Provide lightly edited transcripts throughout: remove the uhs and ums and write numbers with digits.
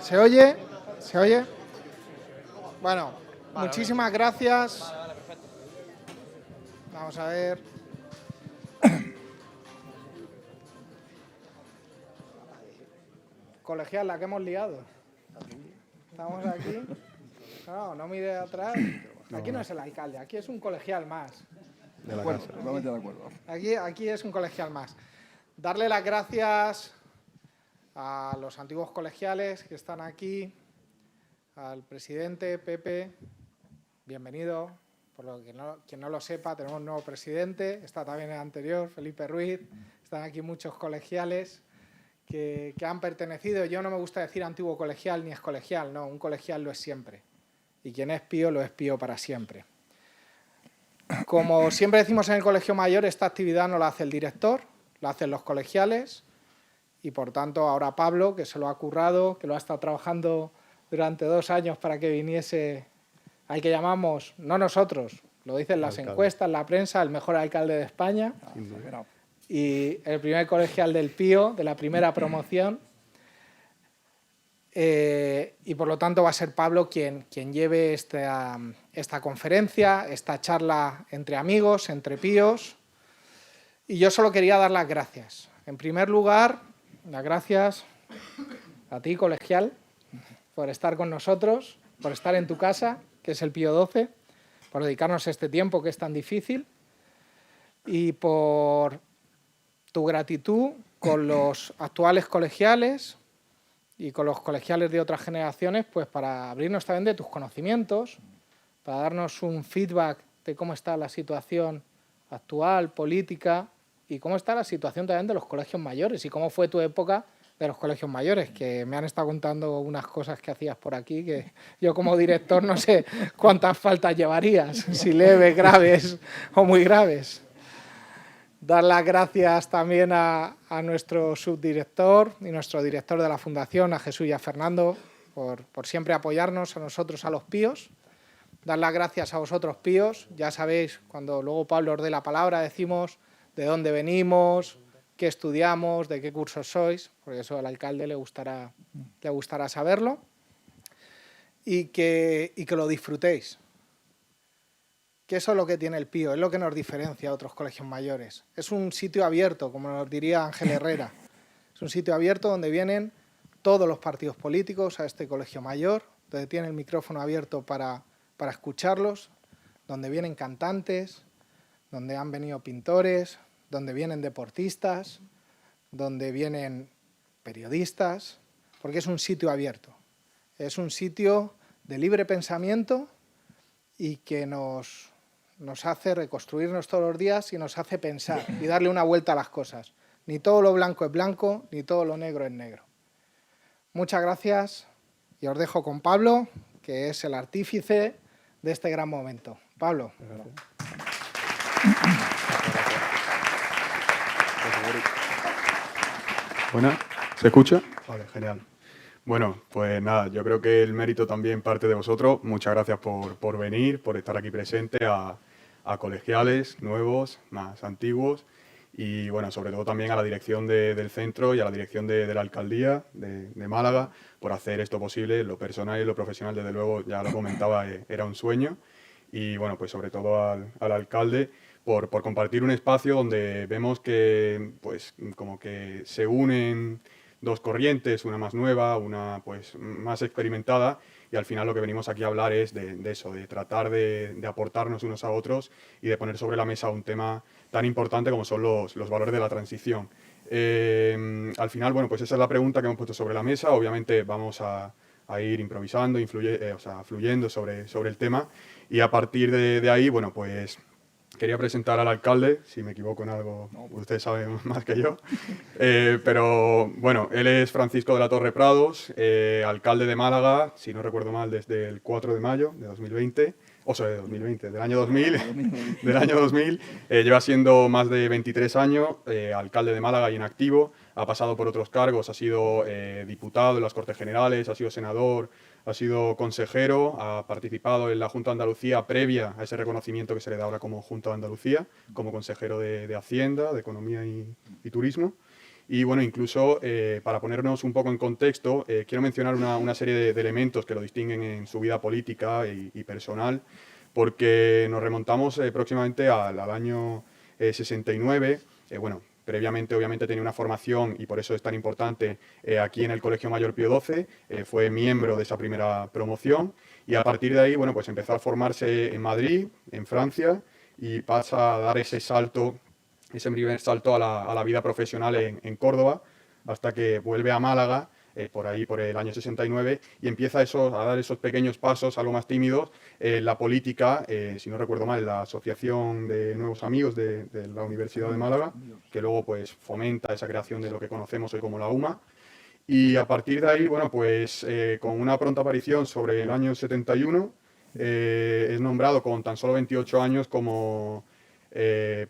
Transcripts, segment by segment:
¿Se oye? ¿Se oye? Bueno, muchísimas gracias. Vamos a ver. Colegial, la que hemos liado. Estamos aquí. No mire atrás. Aquí no es el alcalde, aquí es un colegial más. De acuerdo, totalmente de acuerdo. Aquí es un colegial más. Darle las gracias a los antiguos colegiales que están aquí, al presidente Pepe, bienvenido. Por lo que quien no lo sepa, tenemos un nuevo presidente, está también el anterior, Felipe Ruiz. Están aquí muchos colegiales que han pertenecido. Yo no me gusta decir antiguo colegial ni excolegial, no, un colegial lo es siempre. Y quien es pío, lo es pío para siempre. Como siempre decimos en el Colegio Mayor, esta actividad no la hace el director, la hacen los colegiales y, por tanto, ahora Pablo, que se lo ha currado, que lo ha estado trabajando durante 2 años para que viniese al que llamamos, no nosotros, lo dicen las encuestas, la prensa, el mejor alcalde de España y el primer colegial del Pío, de la primera promoción. Y por lo tanto va a ser Pablo quien lleve esta conferencia, esta charla entre amigos, entre píos. Y yo solo quería dar las gracias. En primer lugar, las gracias a ti, colegial, por estar con nosotros, por estar en tu casa, que es el Pío XII, por dedicarnos este tiempo que es tan difícil y por tu gratitud con los actuales colegiales y con los colegiales de otras generaciones, pues para abrirnos también de tus conocimientos, para darnos un feedback de cómo está la situación actual, política, y cómo está la situación también de los colegios mayores, y cómo fue tu época de los colegios mayores, que me han estado contando unas cosas que hacías por aquí, que yo como director no sé cuántas faltas llevarías, si leves, graves o muy graves. Dar las gracias también a nuestro subdirector y nuestro director de la Fundación, a Jesús y a Fernando, por siempre apoyarnos a nosotros, a los píos. Dar las gracias a vosotros, píos. Ya sabéis, cuando luego Pablo os dé la palabra, decimos de dónde venimos, qué estudiamos, de qué cursos sois, porque eso al alcalde le gustará saberlo. Y que lo disfrutéis. Que eso es lo que tiene el Pío, es lo que nos diferencia a otros colegios mayores. Es un sitio abierto, como nos diría Ángel Herrera. Es un sitio abierto donde vienen todos los partidos políticos a este colegio mayor, donde tienen el micrófono abierto para escucharlos, donde vienen cantantes, donde han venido pintores, donde vienen deportistas, donde vienen periodistas, porque es un sitio abierto. Es un sitio de libre pensamiento y que nos hace reconstruirnos todos los días y nos hace pensar y darle una vuelta a las cosas. Ni todo lo blanco es blanco, ni todo lo negro es negro. Muchas gracias y os dejo con Pablo, que es el artífice de este gran momento. Pablo. Bueno, ¿se escucha? Vale, genial. Bueno, pues nada, yo creo que el mérito también parte de vosotros. Muchas gracias por venir, por estar aquí presente a colegiales nuevos, más antiguos y, bueno, sobre todo también a la dirección del centro y a la dirección de la alcaldía de Málaga por hacer esto posible. Lo personal y lo profesional, desde luego, ya lo comentaba, era un sueño. Y, bueno, pues sobre todo al alcalde por compartir un espacio donde vemos que, pues, como que se unen dos corrientes, una más nueva, una pues más experimentada, y al final lo que venimos aquí a hablar es de eso, de tratar de aportarnos unos a otros y de poner sobre la mesa un tema tan importante como son los valores de la transición. Al final, bueno, pues esa es la pregunta que hemos puesto sobre la mesa. Obviamente vamos a ir improvisando, fluyendo sobre el tema, y a partir de ahí, bueno, pues quería presentar al alcalde, si me equivoco en algo, usted sabe más que yo. Pero bueno, él es Francisco de la Torre Prados, alcalde de Málaga, si no recuerdo mal, desde el 4 de mayo de 2020, del año 2000, del año 2000. Lleva siendo más de 23 años alcalde de Málaga y en activo. Ha pasado por otros cargos, ha sido diputado en las Cortes Generales, ha sido senador, ha sido consejero, ha participado en la Junta de Andalucía previa a ese reconocimiento que se le da ahora como Junta de Andalucía, como consejero de Hacienda, de Economía y Turismo. Y bueno, incluso para ponernos un poco en contexto, quiero mencionar una serie de elementos que lo distinguen en su vida política y personal, porque nos remontamos próximamente al año 69. Bueno, previamente obviamente tenía una formación y por eso es tan importante aquí en el Colegio Mayor Pío XII, fue miembro de esa primera promoción y a partir de ahí, bueno, pues empezó a formarse en Madrid, en Francia, y pasa a dar ese salto, ese primer salto a la vida profesional en Córdoba, hasta que vuelve a Málaga, por ahí por el año 69, y empieza a dar esos pequeños pasos, algo más tímidos, en la política, si no recuerdo mal, la Asociación de Nuevos Amigos de la Universidad de Málaga, que luego pues fomenta esa creación de lo que conocemos hoy como la UMA. Y a partir de ahí, bueno, pues con una pronta aparición sobre el año 71, es nombrado con tan solo 28 años como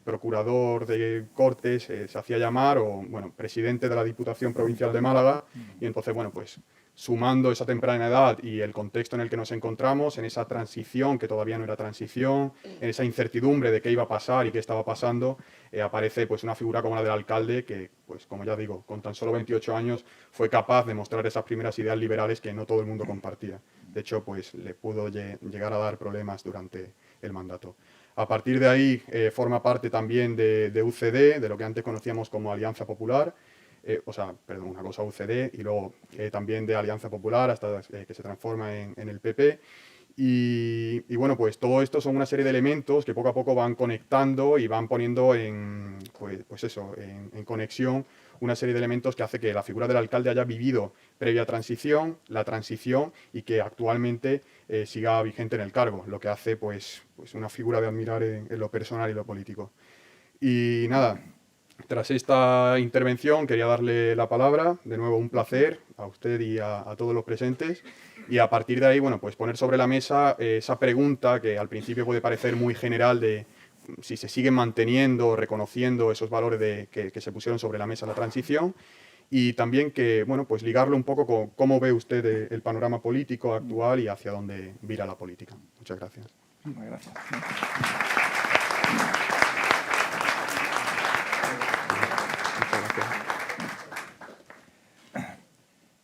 procurador de Cortes, se hacía llamar, o bueno, presidente de la Diputación Provincial de Málaga, y entonces, bueno, pues sumando esa temprana edad y el contexto en el que nos encontramos, en esa transición que todavía no era transición, en esa incertidumbre de qué iba a pasar y qué estaba pasando, aparece pues una figura como la del alcalde que, pues como ya digo, con tan solo 28 años fue capaz de mostrar esas primeras ideas liberales que no todo el mundo compartía. De hecho, pues le pudo llegar a dar problemas durante el mandato. A partir de ahí forma parte también de UCD, de lo que antes conocíamos como Alianza Popular, una cosa UCD y luego también de Alianza Popular hasta que se transforma en el PP. Y bueno, pues todo esto son una serie de elementos que poco a poco van conectando y van poniendo en conexión una serie de elementos que hace que la figura del alcalde haya vivido previa transición, la transición y que actualmente siga vigente en el cargo, lo que hace pues una figura de admirar en lo personal y lo político. Y nada, tras esta intervención quería darle la palabra, de nuevo un placer a usted y a todos los presentes, y a partir de ahí, bueno, pues poner sobre la mesa esa pregunta que al principio puede parecer muy general de si se siguen manteniendo, reconociendo esos valores que se pusieron sobre la mesa en la transición, y también que, bueno, pues ligarlo un poco con cómo ve usted el panorama político actual y hacia dónde vira la política. Muchas gracias. Muchas gracias.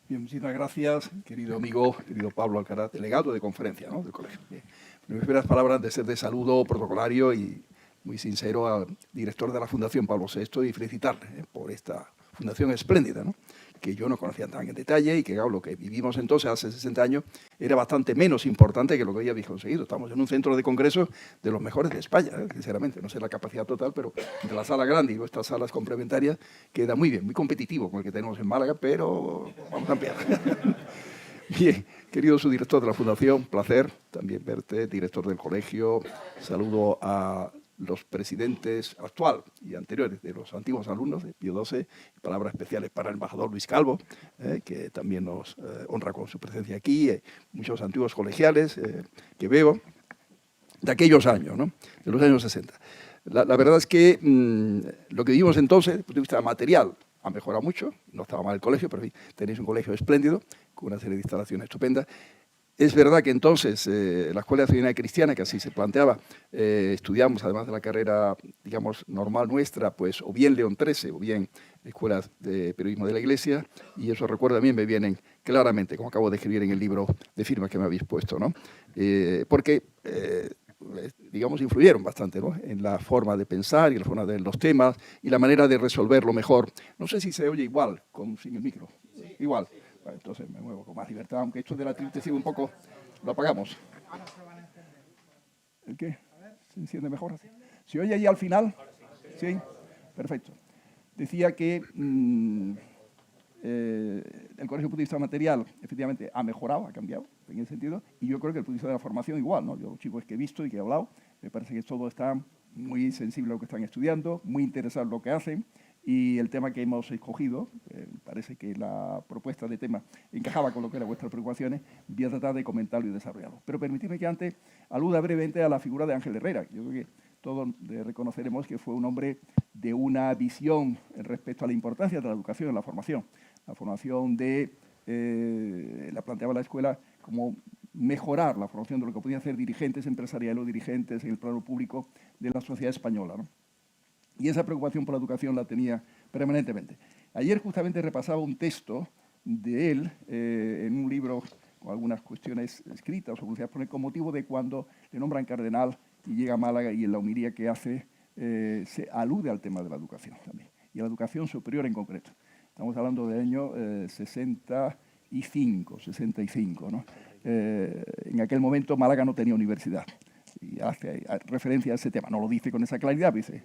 Bien, muchísimas gracias, querido amigo, querido Pablo Alcaraz, delegado de conferencia, ¿no?, del colegio. Bien. Mis primeras palabras de ser de saludo protocolario y muy sincero al director de la Fundación Pablo VI y felicitarle por esta fundación espléndida, ¿no?, que yo no conocía tan en detalle y que, claro, lo que vivimos entonces hace 60 años era bastante menos importante que lo que hoy habéis conseguido. Estamos en un centro de congresos de los mejores de España, sinceramente. No sé la capacidad total, pero de la sala grande y nuestras salas complementarias queda muy bien, muy competitivo con el que tenemos en Málaga, pero vamos a ampliar. Bien, querido subdirector de la Fundación, placer también verte, director del colegio. Saludo a los presidentes actual y anteriores de los antiguos alumnos de Pío XII, palabras especiales para el embajador Luis Calvo, que también nos honra con su presencia aquí, muchos antiguos colegiales que veo de aquellos años, ¿no?, de los años 60. La verdad es que lo que vivimos entonces, desde el punto de vista material, ha mejorado mucho, no estaba mal el colegio, pero en fin, tenéis un colegio espléndido, con una serie de instalaciones estupendas. Es verdad que entonces la Escuela de Ciudadanía Cristiana, que así se planteaba, estudiamos, además de la carrera, digamos, normal nuestra, pues o bien León XIII o bien escuelas de periodismo de la Iglesia, y eso recuerdo a mí, me vienen claramente, como acabo de escribir en el libro de firmas que me habéis puesto, ¿no? Porque, digamos, influyeron bastante, ¿no?, en la forma de pensar y la forma de los temas y la manera de resolverlo mejor. No sé si se oye igual sin el micro. Sí. Igual. Bueno, entonces me muevo con más libertad, aunque esto de la tristeza un poco lo apagamos. Ahora se van a encender. ¿El qué? ¿Se enciende mejor? ¿Se oye ahí al final? Sí, perfecto. Decía que el colegio, punto de vista material, efectivamente ha mejorado, ha cambiado en ese sentido, y yo creo que el punto de vista de la formación igual, ¿no? Yo, los chicos que he visto y que he hablado, me parece que todos están muy sensibles a lo que están estudiando, muy interesados en lo que hacen, y el tema que hemos escogido, parece que la propuesta de tema encajaba con lo que eran vuestras preocupaciones, voy a tratar de comentarlo y desarrollarlo. Pero permitidme que antes aluda brevemente a la figura de Ángel Herrera. Yo creo que todos reconoceremos que fue un hombre de una visión respecto a la importancia de la educación y la formación. La formación la planteaba la escuela como mejorar la formación de lo que podían hacer dirigentes empresariales o dirigentes en el plano público de la sociedad española, ¿no? Y esa preocupación por la educación la tenía permanentemente. Ayer justamente repasaba un texto de él en un libro con algunas cuestiones escritas o con motivo de cuando le nombran cardenal y llega a Málaga y en la homilía que hace se alude al tema de la educación también, y a la educación superior en concreto. Estamos hablando del año 65, ¿no? En aquel momento Málaga no tenía universidad. Y hace referencia a ese tema. No lo dice con esa claridad, dice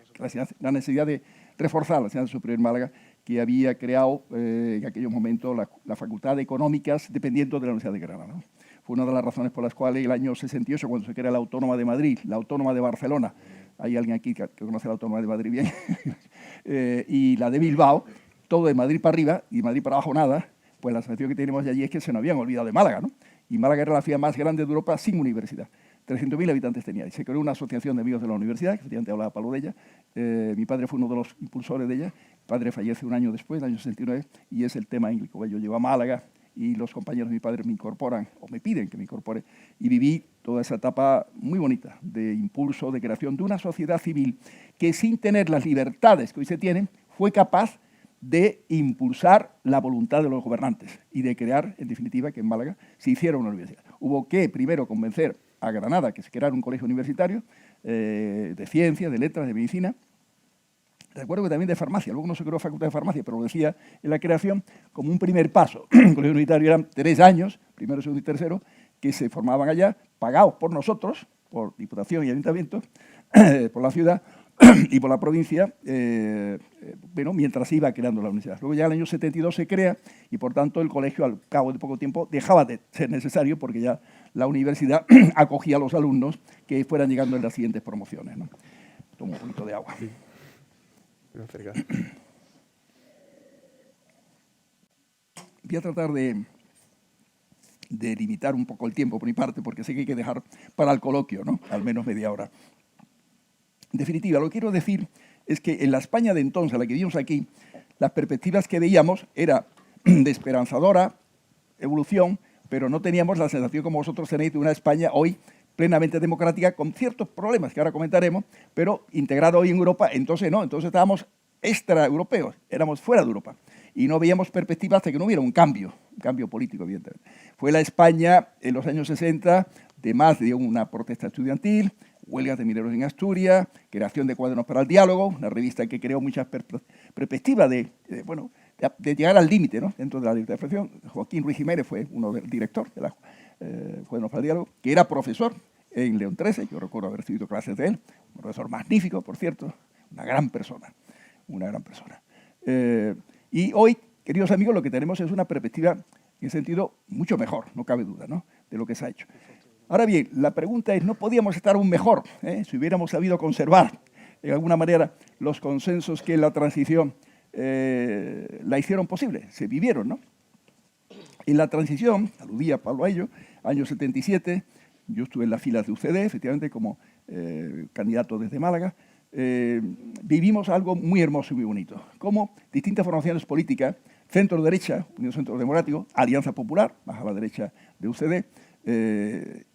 la necesidad de reforzar la enseñanza superior en Málaga, que había creado en aquellos momentos la Facultad de Económicas dependiendo de la Universidad de Granada, ¿no? Fue una de las razones por las cuales el año 68, cuando se crea la Autónoma de Madrid, la Autónoma de Barcelona, hay alguien aquí que conoce la Autónoma de Madrid bien, y la de Bilbao, todo de Madrid para arriba y Madrid para abajo nada, pues la sensación que tenemos de allí es que se nos habían olvidado de Málaga, ¿no? Y Málaga era la ciudad más grande de Europa sin universidad. 300.000 habitantes tenía. Y se creó una asociación de amigos de la universidad, que efectivamente hablaba Pablo de ella. Mi padre fue uno de los impulsores de ella. Mi padre fallece un año después, en el año 69, y es el tema en el que yo llego a Málaga y los compañeros de mi padre me incorporan, o me piden que me incorpore, y viví toda esa etapa muy bonita de impulso, de creación de una sociedad civil que, sin tener las libertades que hoy se tienen, fue capaz de impulsar la voluntad de los gobernantes y de crear, en definitiva, que en Málaga se hiciera una universidad. Hubo que, primero, convencer a Granada que se creara un colegio universitario de ciencias, de letras, de medicina. Recuerdo que también de farmacia, luego no se creó facultad de farmacia, pero lo decía en la creación como un primer paso. El colegio universitario eran 3 años, primero, segundo y tercero, que se formaban allá, pagados por nosotros, por Diputación y Ayuntamiento, por la ciudad y por la provincia, bueno, mientras se iba creando la universidad. Luego ya en el año 72 se crea y, por tanto, el colegio, al cabo de poco tiempo, dejaba de ser necesario porque ya la universidad acogía a los alumnos que fueran llegando en las siguientes promociones, ¿no? Tomo un poquito de agua. Sí. Voy a tratar de limitar un poco el tiempo por mi parte, porque sé que hay que dejar para el coloquio, ¿no? Al menos media hora. En definitiva, lo que quiero decir es que en la España de entonces, la que vivimos aquí, las perspectivas que veíamos era de esperanzadora evolución, pero no teníamos la sensación como vosotros tenéis de una España hoy plenamente democrática, con ciertos problemas que ahora comentaremos, pero integrada hoy en Europa. Entonces no, entonces estábamos extraeuropeos, éramos fuera de Europa. Y no veíamos perspectivas hasta que no hubiera un cambio político, evidentemente. Fue la España en los años 60 de más de una protesta estudiantil, huelgas de mineros en Asturias, creación de Cuadernos para el Diálogo, una revista que creó muchas perspectivas de llegar al límite, ¿no? Dentro de la libertad de expresión. Joaquín Ruiz Jiménez fue el director de la Cuadernos para el Diálogo, que era profesor en León XIII, yo recuerdo haber recibido clases de él, un profesor magnífico, por cierto, una gran persona. Y hoy, queridos amigos, lo que tenemos es una perspectiva en sentido mucho mejor, no cabe duda, ¿no?, de lo que se ha hecho. Ahora bien, la pregunta es, ¿no podíamos estar aún mejor si hubiéramos sabido conservar, de alguna manera, los consensos que en la transición la hicieron posible? Se vivieron, ¿no? En la transición, aludía Pablo a ello, año 77, yo estuve en las filas de UCD, efectivamente, como candidato desde Málaga. Vivimos algo muy hermoso y muy bonito, como distintas formaciones políticas, centro-derecha, Unión Centro Democrático, Alianza Popular, más a la derecha de UCD,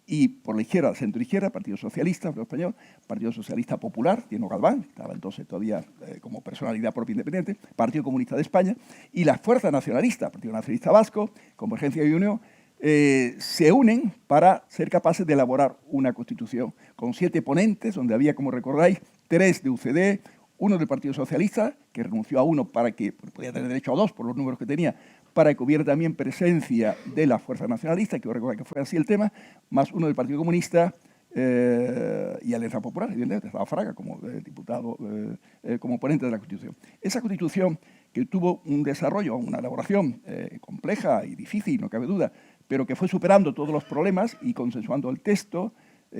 y por la izquierda, centro-izquierda, Partido Socialista, Español, Partido Socialista Popular, Tino Galván, estaba entonces todavía como personalidad propia independiente, Partido Comunista de España, y la Fuerza Nacionalista, Partido Nacionalista Vasco, Convergencia y Unión, se unen para ser capaces de elaborar una constitución con 7 ponentes, donde había, como recordáis, 3 de UCD, 1 del Partido Socialista, que renunció a 1 para que podía tener derecho a 2 por los números que tenía, para que hubiera también presencia de la Fuerza Nacionalista, que yo recuerdo que fue así el tema, más 1 del Partido Comunista y Alianza Popular, evidentemente, estaba Fraga como diputado, como ponente de la Constitución. Esa Constitución, que tuvo un desarrollo, una elaboración compleja y difícil, no cabe duda, pero que fue superando todos los problemas y consensuando el texto,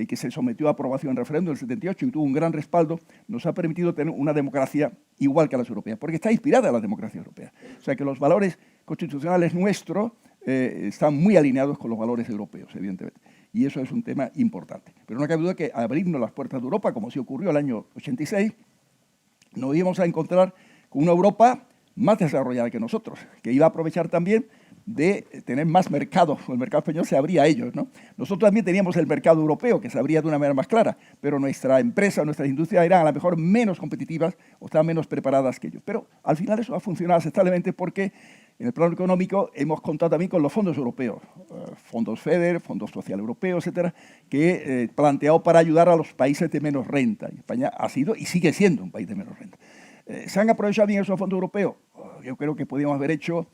que se sometió a aprobación en referéndum en el 78 y tuvo un gran respaldo, nos ha permitido tener una democracia igual que a las europeas, porque está inspirada en la democracia europea. O sea que los valores constitucionales nuestros están muy alineados con los valores europeos, evidentemente. Y eso es un tema importante. Pero no cabe duda que abrirnos las puertas de Europa, como sí ocurrió el año 86, nos íbamos a encontrar con una Europa más desarrollada que nosotros, que iba a aprovechar también de tener más mercado. El mercado español se abría a ellos, ¿no? Nosotros también teníamos el mercado europeo, que se abría de una manera más clara, pero nuestra empresa, nuestras industrias eran a lo mejor menos competitivas o estaban menos preparadas que ellos. Pero al final eso ha funcionado aceptablemente porque en el plano económico hemos contado también con los fondos europeos, fondos FEDER, fondos social europeos, etcétera, que planteado para ayudar a los países de menos renta. Y España ha sido y sigue siendo un país de menos renta. ¿Se han aprovechado bien esos fondos europeos? Yo creo que podríamos haber hecho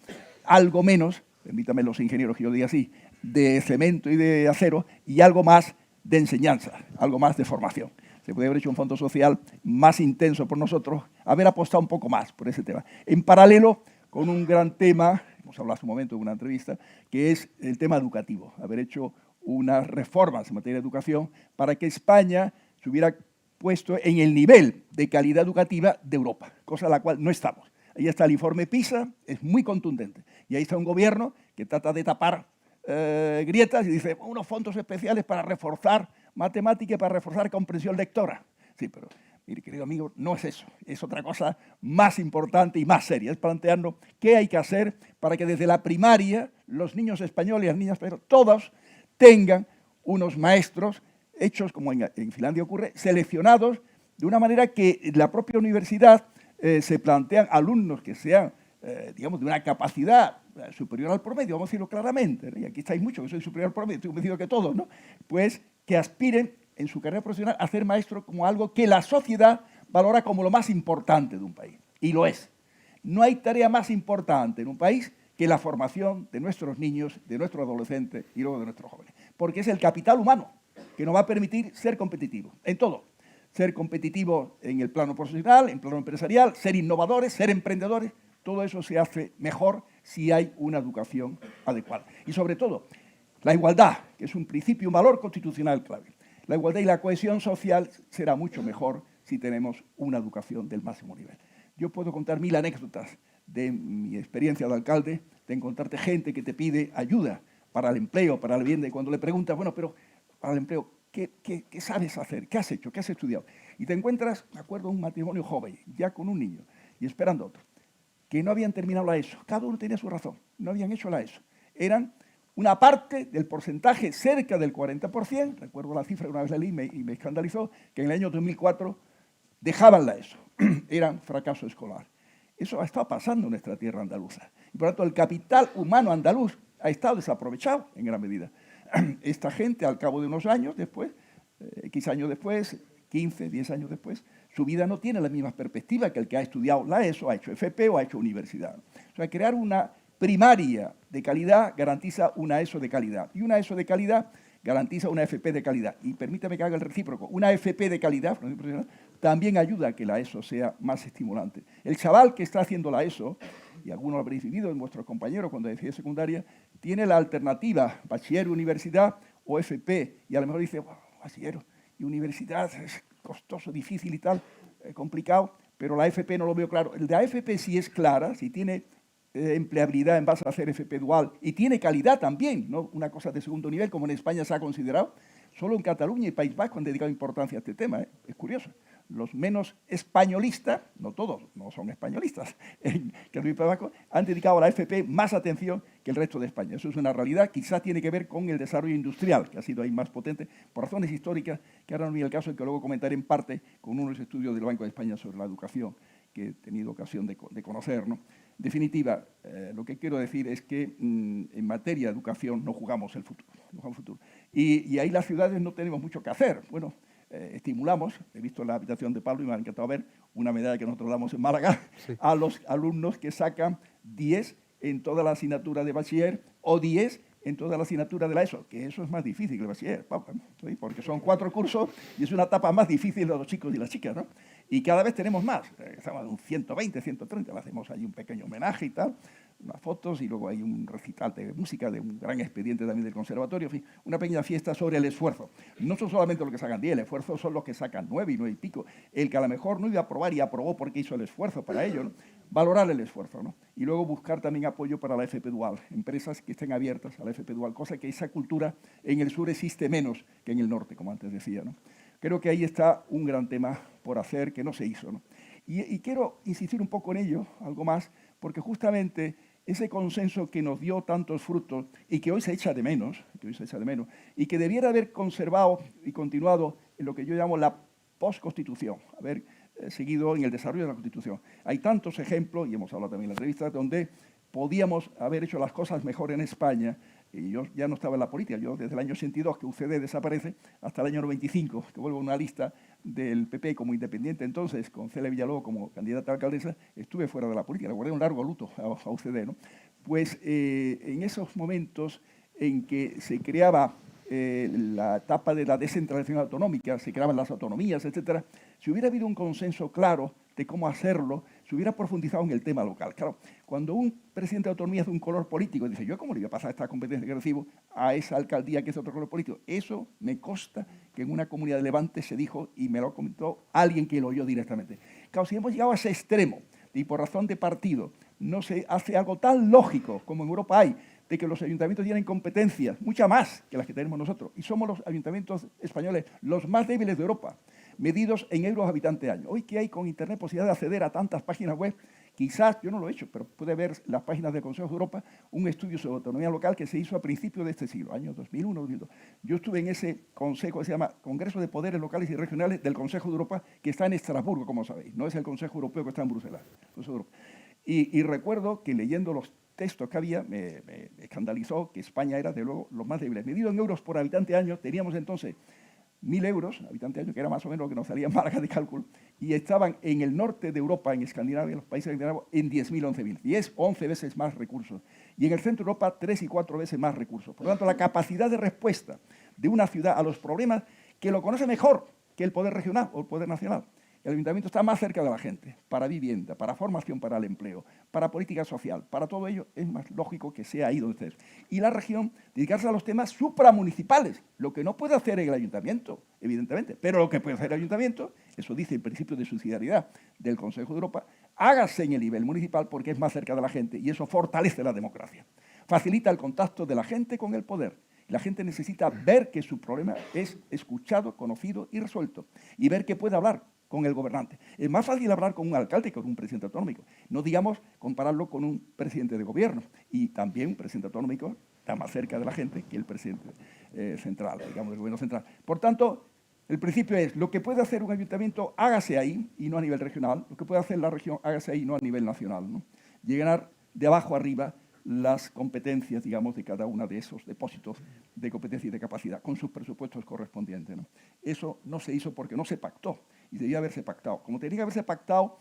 algo menos, permítanme los ingenieros que yo diga así, de cemento y de acero y algo más de enseñanza, algo más de formación. Se podría haber hecho un fondo social más intenso por nosotros, haber apostado un poco más por ese tema. En paralelo con un gran tema, hemos hablado hace un momento en una entrevista, que es el tema educativo, haber hecho unas reformas en materia de educación para que España se hubiera puesto en el nivel de calidad educativa de Europa, cosa a la cual no estamos. Ahí está el informe PISA, es muy contundente. Y ahí está un gobierno que trata de tapar grietas y dice unos fondos especiales para reforzar matemática y para reforzar comprensión lectora. Sí, pero mire, querido amigo, no es eso. Es otra cosa más importante y más seria. Es plantearnos qué hay que hacer para que desde la primaria los niños españoles y las niñas españolas, todos tengan unos maestros hechos, como en Finlandia ocurre, seleccionados de una manera que la propia universidad se plantean alumnos que sean, digamos, de una capacidad superior al promedio, vamos a decirlo claramente, ¿no? Y aquí estáis muchos que sois superior al promedio, estoy convencido que todos, ¿no? Pues que aspiren en su carrera profesional a ser maestro como algo que la sociedad valora como lo más importante de un país. Y lo es. No hay tarea más importante en un país que la formación de nuestros niños, de nuestros adolescentes y luego de nuestros jóvenes. Porque es el capital humano que nos va a permitir ser competitivos en todo. Ser competitivos en el plano profesional, en el plano empresarial, ser innovadores, ser emprendedores. Todo eso se hace mejor si hay una educación adecuada. Y sobre todo, la igualdad, que es un principio, un valor constitucional clave. La igualdad y la cohesión social será mucho mejor si tenemos una educación del máximo nivel. Yo puedo contar 1000 anécdotas de mi experiencia de alcalde, de encontrarte gente que te pide ayuda para el empleo, para la vivienda, y cuando le preguntas, bueno, pero para el empleo, ¿qué sabes hacer? ¿Qué has hecho? ¿Qué has estudiado? Y te encuentras, me acuerdo, un matrimonio joven, ya con un niño, y esperando otro, que no habían terminado la ESO. Cada uno tenía su razón, no habían hecho la ESO. Eran una parte del porcentaje, cerca del 40%, recuerdo la cifra, una vez la leí y me escandalizó, que en el año 2004 dejaban la ESO, eran fracaso escolar. Eso ha estado pasando en nuestra tierra andaluza. Y por lo tanto, el capital humano andaluz ha estado desaprovechado en gran medida. Esta gente, al cabo de unos años después, X años después, 15, 10 años después, su vida no tiene la misma perspectiva que el que ha estudiado la ESO, ha hecho FP o ha hecho universidad. O sea, crear una primaria de calidad garantiza una ESO de calidad. Y una ESO de calidad garantiza una FP de calidad. Y permítame que haga el recíproco. Una FP de calidad también ayuda a que la ESO sea más estimulante. El chaval que está haciendo la ESO, y algunos lo habréis vivido en vuestros compañeros cuando decide secundaria, tiene la alternativa bachiller, universidad o FP. Y a lo mejor dice, bachiller y universidad es costoso, difícil y tal, complicado, pero la FP no lo veo claro. El de la FP sí es clara, si tiene empleabilidad en base a hacer FP dual y tiene calidad también, no una cosa de segundo nivel como en España se ha considerado. Solo en Cataluña y País Vasco han dedicado importancia a este tema, es curioso. Los menos españolistas, no todos, no son españolistas, en Cataluña y País Vasco han dedicado a la FP más atención que el resto de España. Eso es una realidad, quizás tiene que ver con el desarrollo industrial, que ha sido ahí más potente, por razones históricas, que ahora no viene el caso y que luego comentaré en parte con unos estudios del Banco de España sobre la educación, que he tenido ocasión de conocer, ¿no? En definitiva, lo que quiero decir es que en materia de educación no jugamos el futuro. Y ahí las ciudades no tenemos mucho que hacer. Bueno, estimulamos, he visto la habitación de Pablo y me ha encantado ver una medalla que nosotros damos en Málaga, sí, a los alumnos que sacan 10 en toda la asignatura de bachiller o 10 en toda la asignatura de la ESO, que eso es más difícil que el bachiller, ¿sí? Porque son 4 cursos y es una etapa más difícil de los chicos y las chicas, ¿no? Y cada vez tenemos más, estamos en un 120, 130, le hacemos ahí un pequeño homenaje y tal, unas fotos y luego hay un recital de música de un gran expediente también del conservatorio, en fin, una pequeña fiesta sobre el esfuerzo. No son solamente los que sacan 10, el esfuerzo son los que sacan 9 y 9 y pico. El que a lo mejor no iba a aprobar y aprobó porque hizo el esfuerzo para ello, ¿no? Valorar el esfuerzo, ¿no? Y luego buscar también apoyo para la FP Dual, empresas que estén abiertas a la FP Dual, cosa que esa cultura en el sur existe menos que en el norte, como antes decía, ¿no? Creo que ahí está un gran tema por hacer que no se hizo, ¿no? Y quiero insistir un poco en ello, algo más, porque justamente ese consenso que nos dio tantos frutos y que hoy se echa de menos, y que debiera haber conservado y continuado en lo que yo llamo la postconstitución, haber seguido en el desarrollo de la Constitución. Hay tantos ejemplos, y hemos hablado también en la entrevista, donde podíamos haber hecho las cosas mejor en España. Y yo ya no estaba en la política, yo desde el año 82, que UCD desaparece, hasta el año 95, que vuelvo a una lista del PP como independiente entonces, con Celia Villalobos como candidata a alcaldesa, estuve fuera de la política, le guardé un largo luto a UCD, ¿no? Pues en esos momentos en que se creaba la etapa de la descentralización autonómica, se creaban las autonomías, etcétera, si hubiera habido un consenso claro de cómo hacerlo, se hubiera profundizado en el tema local. Claro, cuando un presidente de autonomía es de un color político y dice, ¿yo cómo le voy a pasar esta competencia que recibo a esa alcaldía que es de otro color político? Eso me consta que en una comunidad de Levante se dijo y me lo comentó alguien que lo oyó directamente. Claro, si hemos llegado a ese extremo y por razón de partido no se hace algo tan lógico como en Europa hay, de que los ayuntamientos tienen competencias, muchas más que las que tenemos nosotros, y somos los ayuntamientos españoles los más débiles de Europa, medidos en euros habitante año. Hoy que hay con Internet posibilidad de acceder a tantas páginas web, quizás, yo no lo he hecho, pero puede ver las páginas del Consejo de Europa, un estudio sobre autonomía local que se hizo a principios de este siglo, años 2001, 2002. Yo estuve en ese consejo que se llama Congreso de Poderes Locales y Regionales del Consejo de Europa, que está en Estrasburgo, como sabéis, no es el Consejo Europeo que está en Bruselas. Y recuerdo que leyendo los textos que había, me escandalizó que España era, de luego, los más débiles. Medido en euros por habitante año, teníamos entonces 1.000 euros, habitante año, que era más o menos lo que nos salía en marca de cálculo, y estaban en el norte de Europa, en Escandinavia, los países escandinavos, en 10.000, 11.000. Y es 11 veces más recursos. Y en el centro de Europa, 3 y 4 veces más recursos. Por lo tanto, la capacidad de respuesta de una ciudad a los problemas que lo conoce mejor que el poder regional o el poder nacional. El ayuntamiento está más cerca de la gente, para vivienda, para formación para el empleo, para política social, para todo ello es más lógico que sea ahí donde estés. Y la región, dedicarse a los temas supramunicipales, lo que no puede hacer el ayuntamiento, evidentemente, pero lo que puede hacer el ayuntamiento, eso dice el principio de subsidiariedad del Consejo de Europa, hágase en el nivel municipal porque es más cerca de la gente y eso fortalece la democracia. Facilita el contacto de la gente con el poder. La gente necesita ver que su problema es escuchado, conocido y resuelto y ver que puede hablar con el gobernante. Es más fácil hablar con un alcalde que con un presidente autonómico. No digamos compararlo con un presidente de gobierno. Y también un presidente autonómico está más cerca de la gente que el presidente central, digamos, del gobierno central. Por tanto, el principio es, lo que puede hacer un ayuntamiento, hágase ahí, y no a nivel regional. Lo que puede hacer la región, hágase ahí, no a nivel nacional, ¿no? Llegar de abajo arriba las competencias, digamos, de cada uno de esos depósitos de competencia y de capacidad, con sus presupuestos correspondientes, ¿no? Eso no se hizo porque no se pactó, y debía haberse pactado. Como tenía que haberse pactado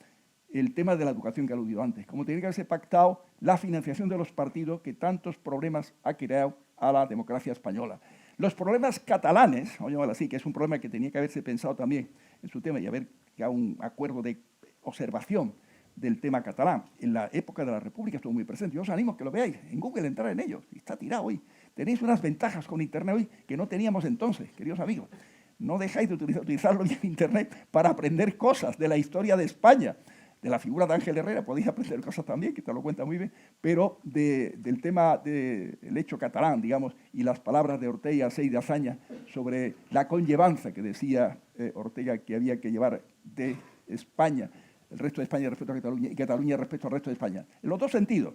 el tema de la educación que he aludido antes, como tenía que haberse pactado la financiación de los partidos que tantos problemas ha creado a la democracia española. Los problemas catalanes, vamos a llamarlo así, que es un problema que tenía que haberse pensado también en su tema y haber llegado a un acuerdo de observación del tema catalán. En la época de la República estuvo muy presente. Yo os animo a que lo veáis, en Google entrar en ello, está tirado hoy. Tenéis unas ventajas con Internet hoy que no teníamos entonces, queridos amigos. No dejáis de utilizarlo en Internet para aprender cosas de la historia de España. De la figura de Ángel Herrera podéis aprender cosas también, que te lo cuenta muy bien, pero del tema del hecho catalán, digamos, y las palabras de Ortega y Gasset y de Azaña sobre la conllevanza que decía Ortega que había que llevar de España, el resto de España respecto a Cataluña y Cataluña respecto al resto de España. En los dos sentidos,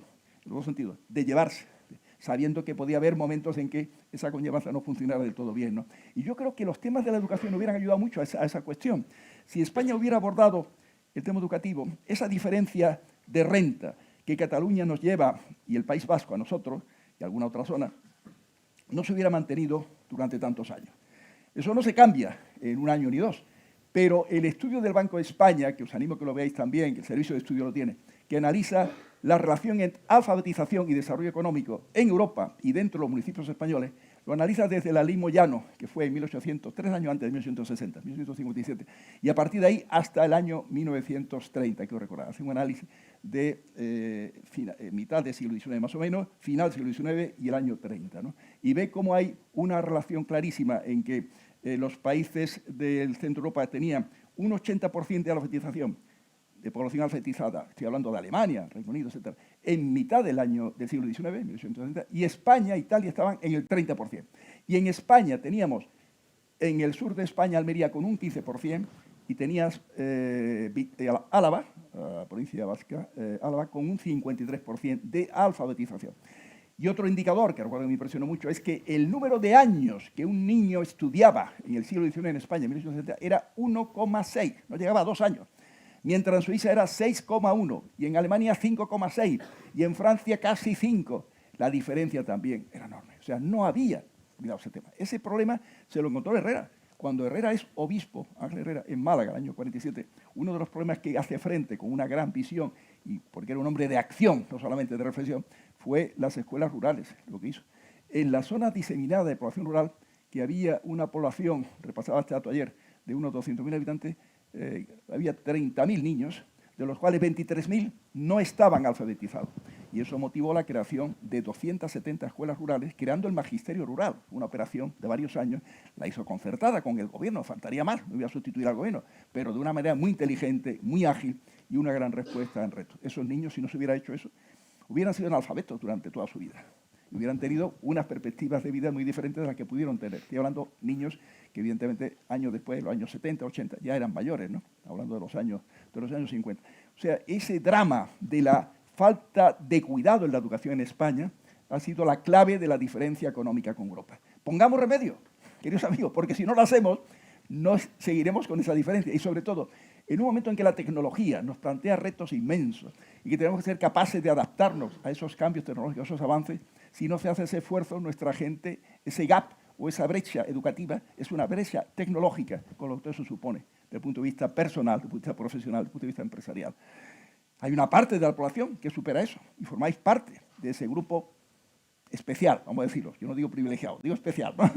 de llevarse, sabiendo que podía haber momentos en que esa conllevanza no funcionara del todo bien, ¿no? Y yo creo que los temas de la educación hubieran ayudado mucho a esa cuestión. Si España hubiera abordado el tema educativo, esa diferencia de renta que Cataluña nos lleva y el País Vasco a nosotros y alguna otra zona, no se hubiera mantenido durante tantos años. Eso no se cambia en un año ni dos, pero el estudio del Banco de España, que os animo a que lo veáis también, que el servicio de estudio lo tiene, que analiza la relación entre alfabetización y desarrollo económico en Europa y dentro de los municipios españoles, lo analiza desde la Ley Moyano, que fue en 1800, 3 años antes de 1860, 1857, y a partir de ahí hasta el año 1930, quiero recordar. Hace un análisis de mitad del siglo XIX más o menos, final del siglo XIX y el año 30, ¿no? Y ve cómo hay una relación clarísima en que los países del centro de Europa tenían un 80% de alfabetización, de población alfabetizada, estoy hablando de Alemania, Reino Unido, etc., en mitad del siglo XIX, 1830, y España e Italia estaban en el 30%. Y en España teníamos, en el sur de España, Almería, con un 15%, y tenías Álava, provincia vasca, Álava, con un 53% de alfabetización. Y otro indicador que recuerdo que me impresionó mucho es que el número de años que un niño estudiaba en el siglo XIX en España, en 1870, era 1,6, no llegaba a 2 años. Mientras en Suiza era 6,1, y en Alemania 5,6, y en Francia casi 5. La diferencia también era enorme. O sea, no había cuidado ese tema. Ese problema se lo encontró Herrera. Cuando Herrera es obispo, Ángel Herrera, en Málaga, el año 47, uno de los problemas que hace frente con una gran visión, y porque era un hombre de acción, no solamente de reflexión, fue las escuelas rurales, lo que hizo. En la zona diseminada de población rural, que había una población, repasaba este dato ayer, de unos 200.000 habitantes, había 30.000 niños, de los cuales 23.000 no estaban alfabetizados. Y eso motivó la creación de 270 escuelas rurales, creando el magisterio rural, una operación de varios años. La hizo concertada con el gobierno, faltaría más, no iba a sustituir al gobierno, pero de una manera muy inteligente, muy ágil y una gran respuesta en retos. Esos niños, si no se hubiera hecho eso, hubieran sido analfabetos durante toda su vida. Y hubieran tenido unas perspectivas de vida muy diferentes de las que pudieron tener. Estoy hablando de niños que evidentemente años después, los años 70, 80, ya eran mayores, ¿no? Hablando de los años 50. O sea, ese drama de la falta de cuidado en la educación en España ha sido la clave de la diferencia económica con Europa. Pongamos remedio, queridos amigos, porque si no lo hacemos, no seguiremos con esa diferencia. Y sobre todo, en un momento en que la tecnología nos plantea retos inmensos y que tenemos que ser capaces de adaptarnos a esos cambios tecnológicos, a esos avances, si no se hace ese esfuerzo, nuestra gente, ese gap o esa brecha educativa es una brecha tecnológica, con lo que eso supone, desde el punto de vista personal, desde el punto de vista profesional, desde el punto de vista empresarial. Hay una parte de la población que supera eso y formáis parte de ese grupo especial, vamos a decirlo. Yo no digo privilegiado, digo especial, ¿no?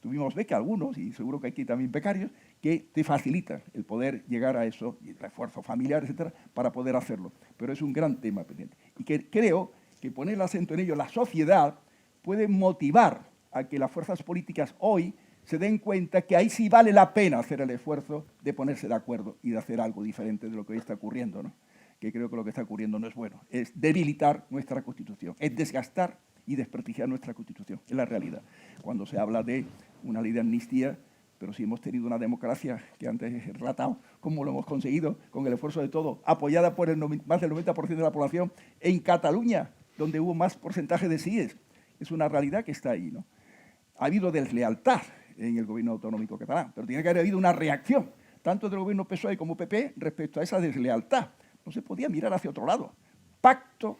Tuvimos beca algunos, y seguro que aquí también becarios, que te facilitan el poder llegar a eso, y refuerzo familiar, etcétera, para poder hacerlo. Pero es un gran tema pendiente. Y que creo que poner el acento en ello, la sociedad, puede motivar a que las fuerzas políticas hoy se den cuenta que ahí sí vale la pena hacer el esfuerzo de ponerse de acuerdo y de hacer algo diferente de lo que hoy está ocurriendo, ¿no? Que creo que lo que está ocurriendo no es bueno. Es debilitar nuestra Constitución, es desgastar y desprestigiar nuestra Constitución. Es la realidad. Cuando se habla de una ley de amnistía, pero si hemos tenido una democracia que antes he relatado, cómo lo hemos conseguido, con el esfuerzo de todos, apoyada por más del 90% de la población, en Cataluña, donde hubo más porcentaje de síes. Es una realidad que está ahí, ¿no? Ha habido deslealtad en el gobierno autonómico catalán, pero tiene que haber habido una reacción, tanto del gobierno PSOE como PP, respecto a esa deslealtad. No se podía mirar hacia otro lado. Pacto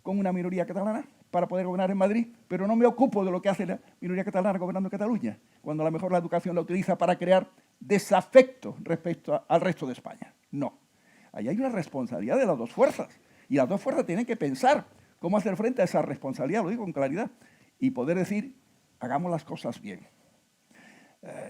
con una minoría catalana para poder gobernar en Madrid, pero no me ocupo de lo que hace la minoría catalana gobernando en Cataluña, cuando a lo mejor la educación la utiliza para crear desafecto respecto al resto de España. No. Ahí hay una responsabilidad de las dos fuerzas, y las dos fuerzas tienen que pensar cómo hacer frente a esa responsabilidad, lo digo con claridad, y poder decir, hagamos las cosas bien.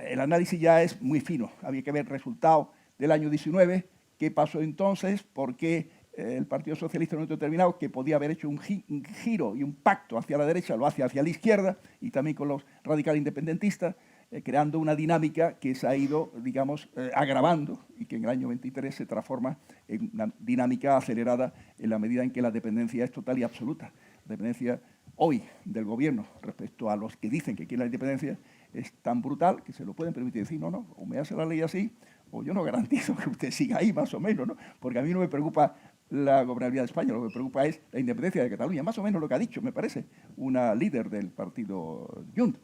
El análisis ya es muy fino, había que ver el resultado del año 19, qué pasó entonces, por qué el Partido Socialista en un momento determinado, que podía haber hecho un giro y un pacto hacia la derecha, lo hace hacia la izquierda, y también con los radicales independentistas, creando una dinámica que se ha ido, digamos, agravando y que en el año 23 se transforma en una dinámica acelerada en la medida en que la dependencia es total y absoluta. La dependencia hoy del gobierno respecto a los que dicen que quieren la independencia es tan brutal que se lo pueden permitir decir, no, no, o me hace la ley así, o yo no garantizo que usted siga ahí, más o menos, ¿no? Porque a mí no me preocupa la gobernabilidad de España, lo que me preocupa es la independencia de Cataluña, más o menos lo que ha dicho, me parece, una líder del partido Junts.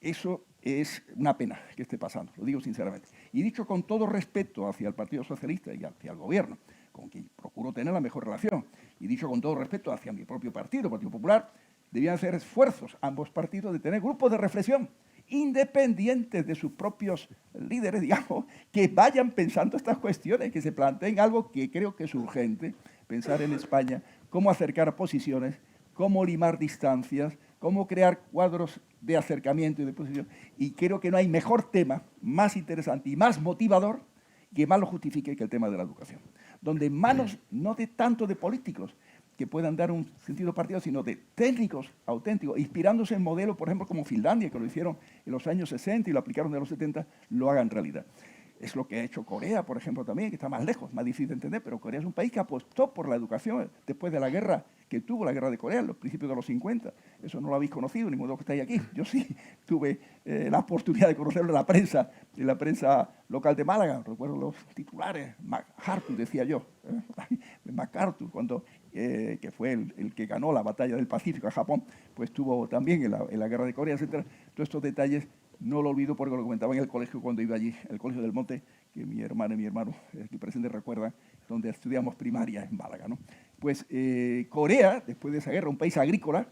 Eso es una pena que esté pasando, lo digo sinceramente. Y dicho con todo respeto hacia el Partido Socialista y hacia el gobierno, con quien procuro tener la mejor relación, y dicho con todo respeto hacia mi propio partido, el Partido Popular, debían hacer esfuerzos ambos partidos de tener grupos de reflexión independientes de sus propios líderes, digamos, que vayan pensando estas cuestiones, que se planteen algo que creo que es urgente, pensar en España, cómo acercar posiciones, cómo limar distancias, cómo crear cuadros de acercamiento y de posición. Y creo que no hay mejor tema, más interesante y más motivador, que más lo justifique que el tema de la educación. Donde en manos no de tanto de políticos, que puedan dar un sentido partido, sino de técnicos auténticos, inspirándose en modelos, por ejemplo, como Finlandia, que lo hicieron en los años 60 y lo aplicaron en los 70, lo hagan realidad. Es lo que ha hecho Corea, por ejemplo, también, que está más lejos, más difícil de entender, pero Corea es un país que apostó por la educación después de la guerra que tuvo, la guerra de Corea, en los principios de los 50. Eso no lo habéis conocido, ninguno de los que estáis aquí. Yo sí tuve la oportunidad de conocerlo en la prensa local de Málaga. Recuerdo los titulares, MacArthur, decía yo, MacArthur, cuando, que fue el que ganó la batalla del Pacífico a Japón, pues estuvo también en la guerra de Corea, etc. Todos estos detalles no lo olvido porque lo comentaba en el colegio cuando iba allí, el Colegio del Monte, que mi hermana y mi hermano aquí presentes recuerdan, donde estudiamos primaria en Málaga, ¿no? Pues Corea, después de esa guerra, un país agrícola,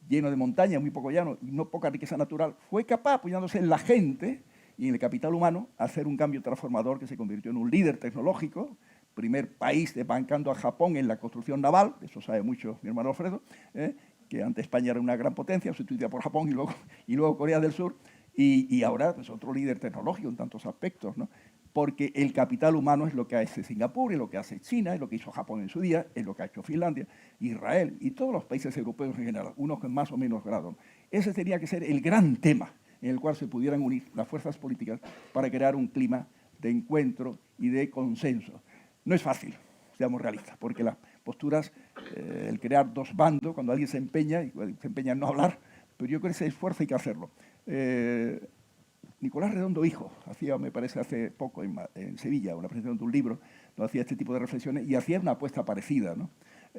lleno de montañas, muy poco llano y no poca riqueza natural, fue capaz, apoyándose en la gente y en el capital humano, a hacer un cambio transformador que se convirtió en un líder tecnológico, primer país desbancando a Japón en la construcción naval, eso sabe mucho mi hermano Alfredo, que antes España era una gran potencia, sustituida por Japón y luego Corea del Sur, y ahora es pues, otro líder tecnológico en tantos aspectos, ¿no? Porque el capital humano es lo que hace Singapur, es lo que hace China, es lo que hizo Japón en su día, es lo que ha hecho Finlandia, Israel y todos los países europeos en general, unos con más o menos grado. Ese tenía que ser el gran tema en el cual se pudieran unir las fuerzas políticas para crear un clima de encuentro y de consenso. No es fácil, seamos realistas, porque las posturas, el crear dos bandos, cuando alguien se empeña en no hablar, pero yo creo que ese esfuerzo hay que hacerlo. Nicolás Redondo Hijo hacía, me parece, hace poco en Sevilla, una presentación de un libro, donde hacía este tipo de reflexiones y hacía una apuesta parecida, ¿no?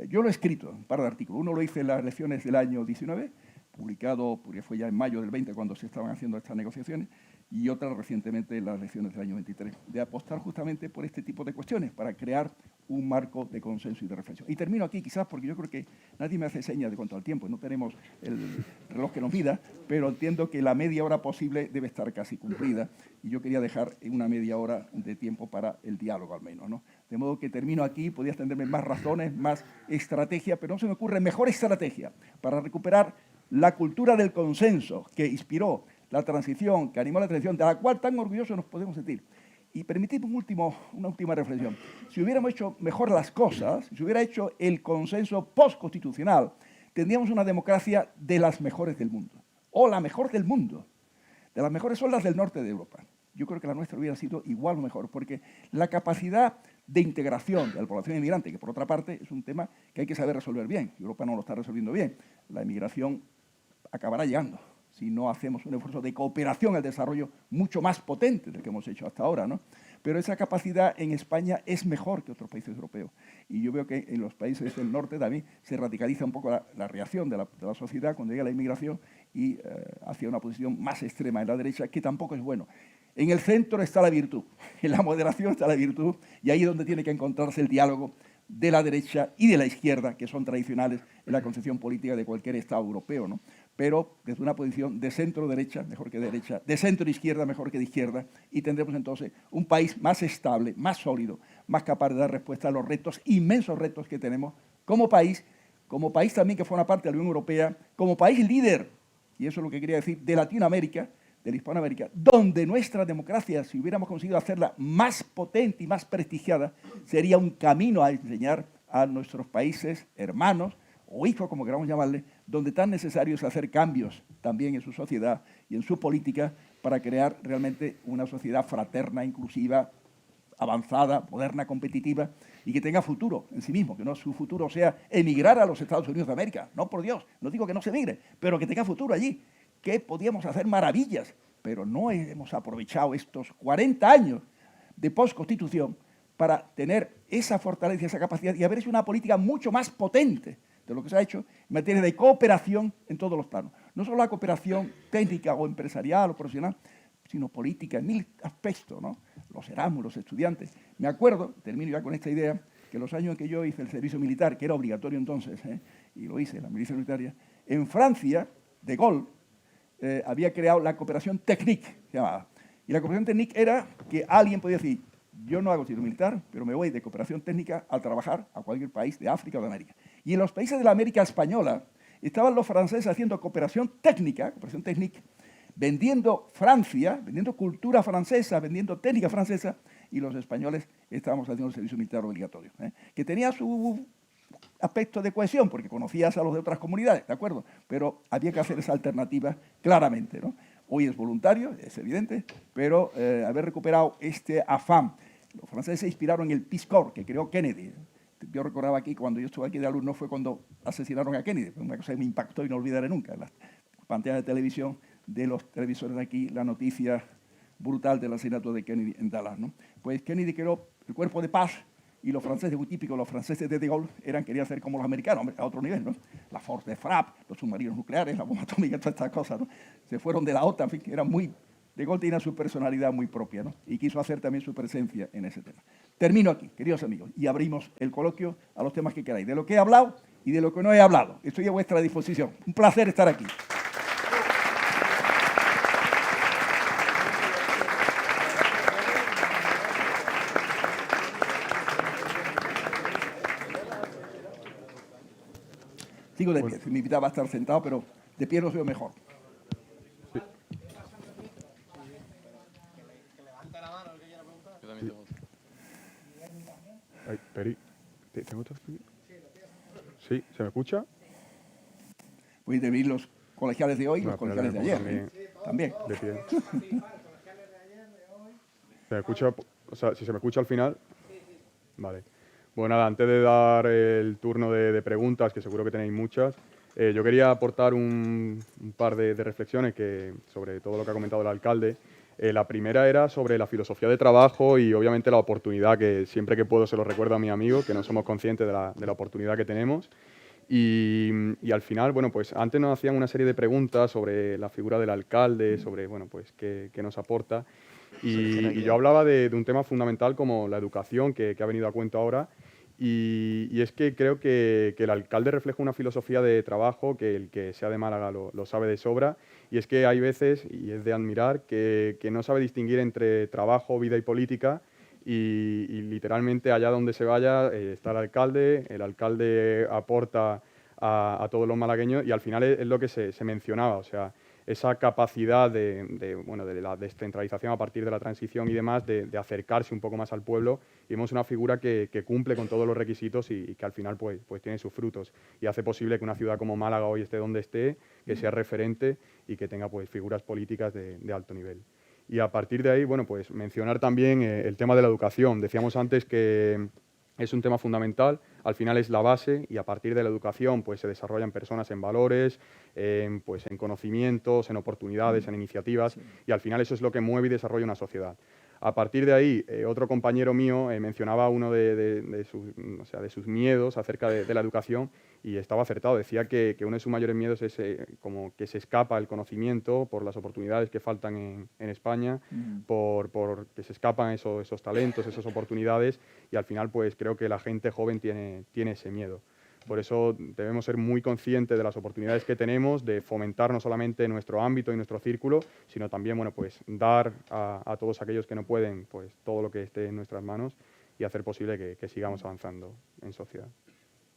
Yo lo he escrito, un par de artículos. Uno lo hice en las elecciones del año 19, publicado, porque fue ya en mayo del 20 cuando se estaban haciendo estas negociaciones, y otra recientemente en las elecciones del año 23, de apostar justamente por este tipo de cuestiones, para crear un marco de consenso y de reflexión. Y termino aquí quizás porque yo creo que nadie me hace señas de cuanto al tiempo, no tenemos el reloj que nos mida, pero entiendo que la media hora posible debe estar casi cumplida, y yo quería dejar una media hora de tiempo para el diálogo al menos, ¿no? De modo que termino aquí, podría extenderme más razones, más estrategia, pero no se me ocurre mejor estrategia para recuperar la cultura del consenso que inspiró la transición, que animó la transición, de la cual tan orgullosos nos podemos sentir. Y permitidme una última reflexión. Si hubiéramos hecho mejor las cosas, si se hubiera hecho el consenso postconstitucional, tendríamos una democracia de las mejores del mundo, o la mejor del mundo. De las mejores son las del norte de Europa. Yo creo que la nuestra hubiera sido igual o mejor, porque la capacidad de integración de la población inmigrante, que por otra parte es un tema que hay que saber resolver bien, Europa no lo está resolviendo bien, la inmigración acabará llegando si no hacemos un esfuerzo de cooperación al desarrollo mucho más potente del que hemos hecho hasta ahora, ¿no? Pero esa capacidad en España es mejor que otros países europeos. Y yo veo que en los países del norte también se radicaliza un poco la reacción de la sociedad cuando llega la inmigración y hacia una posición más extrema en la derecha, que tampoco es bueno. En el centro está la virtud, en la moderación está la virtud, y ahí es donde tiene que encontrarse el diálogo de la derecha y de la izquierda, que son tradicionales en la concepción política de cualquier Estado europeo, ¿no? Pero desde una posición de centro-derecha, mejor que de derecha, de centro-izquierda, mejor que de izquierda, y tendremos entonces un país más estable, más sólido, más capaz de dar respuesta a los retos, inmensos retos que tenemos como país también que forma parte de la Unión Europea, como país líder, y eso es lo que quería decir, de Latinoamérica, de la Hispanoamérica, donde nuestra democracia, si hubiéramos conseguido hacerla más potente y más prestigiada, sería un camino a enseñar a nuestros países hermanos, o hijos, como queramos llamarle, donde tan necesario es hacer cambios también en su sociedad y en su política para crear realmente una sociedad fraterna, inclusiva, avanzada, moderna, competitiva y que tenga futuro en sí mismo, que no su futuro sea emigrar a los Estados Unidos de América. No, por Dios, no digo que no se emigre, pero que tenga futuro allí, que podíamos hacer maravillas, pero no hemos aprovechado estos 40 años de postconstitución para tener esa fortaleza, esa capacidad y haber hecho una política mucho más potente de lo que se ha hecho en materia de cooperación en todos los planos. No solo la cooperación técnica o empresarial o profesional, sino política en mil aspectos, ¿no? Los Erasmus, los estudiantes. Me acuerdo, termino ya con esta idea, que los años en que yo hice el servicio militar, que era obligatorio entonces, y lo hice, la milicia militaria, en Francia, De Gaulle había creado la cooperación technique, se llamaba. Y la cooperación technique era que alguien podía decir, yo no hago servicio militar, pero me voy de cooperación técnica a trabajar a cualquier país de África o de América. Y en los países de la América española estaban los franceses haciendo cooperación técnica, cooperación technique, vendiendo Francia, vendiendo cultura francesa, vendiendo técnica francesa, y los españoles estábamos haciendo el servicio militar obligatorio, que tenía su aspecto de cohesión, porque conocías a los de otras comunidades, ¿de acuerdo? Pero había que hacer esa alternativa claramente, ¿no? Hoy es voluntario, es evidente, pero haber recuperado este afán. Los franceses se inspiraron en el Peace Corps que creó Kennedy. Yo recordaba aquí, cuando yo estuve aquí de alumno, fue cuando asesinaron a Kennedy. Una cosa que me impactó y no olvidaré nunca. En las pantallas de televisión de los televisores de aquí, la noticia brutal del asesinato de Kennedy en Dallas, ¿no? Pues Kennedy creó el Cuerpo de Paz y los franceses, muy típicos, los franceses de Gaulle, querían ser como los americanos, a otro nivel, ¿no? La Force de Frappe, los submarinos nucleares, la bomba atómica, todas estas cosas, ¿no? Se fueron de la OTAN, en fin, que eran muy... De Gaulle tenía su personalidad muy propia, ¿no? Y quiso hacer también su presencia en ese tema. Termino aquí, queridos amigos, y abrimos el coloquio a los temas que queráis, de lo que he hablado y de lo que no he hablado. Estoy a vuestra disposición. Un placer estar aquí. Sigo de pie. Mi invitado va a estar sentado, pero de pie los veo mejor. Ay, Peri, ¿tengo otro? Sí, ¿se me escucha? Podéis ver los colegiales de hoy y los colegiales de ayer. También. De pie. ¿Se me escucha? O sea, si se me escucha al final. Vale. Bueno, nada, antes de dar el turno de preguntas, que seguro que tenéis muchas, yo quería aportar un par de reflexiones sobre todo lo que ha comentado el alcalde. La primera era sobre la filosofía de trabajo y obviamente la oportunidad, que siempre que puedo se lo recuerdo a mi amigo, que no somos conscientes de la oportunidad que tenemos. Y al final, bueno, pues antes nos hacían una serie de preguntas sobre la figura del alcalde, sobre, bueno, pues qué nos aporta. Y yo hablaba de un tema fundamental como la educación, que ha venido a cuento ahora. Y es que creo que el alcalde refleja una filosofía de trabajo que el que sea de Málaga lo sabe de sobra. Y es que hay veces, y es de admirar, que no sabe distinguir entre trabajo, vida y política. Y literalmente allá donde se vaya está el alcalde aporta a todos los malagueños y al final es lo que se mencionaba, o sea, esa capacidad de la descentralización a partir de la transición y demás, de acercarse un poco más al pueblo, y vemos una figura que cumple con todos los requisitos y que al final pues tiene sus frutos y hace posible que una ciudad como Málaga hoy esté donde esté, que sea referente y que tenga pues figuras políticas de alto nivel. Y a partir de ahí, bueno, pues mencionar también el tema de la educación. Decíamos antes que es un tema fundamental, al final es la base y a partir de la educación pues se desarrollan personas en valores, pues en conocimientos, en oportunidades, en iniciativas y al final eso es lo que mueve y desarrolla una sociedad. A partir de ahí, otro compañero mío mencionaba uno de sus miedos acerca de la educación y estaba acertado. Decía que uno de sus mayores miedos es como que se escapa el conocimiento por las oportunidades que faltan en España, por que se escapan esos talentos, esas oportunidades y al final pues creo que la gente joven tiene ese miedo. Por eso debemos ser muy conscientes de las oportunidades que tenemos, de fomentar no solamente nuestro ámbito y nuestro círculo, sino también bueno, pues, dar a todos aquellos que no pueden pues, todo lo que esté en nuestras manos y hacer posible que sigamos avanzando en sociedad.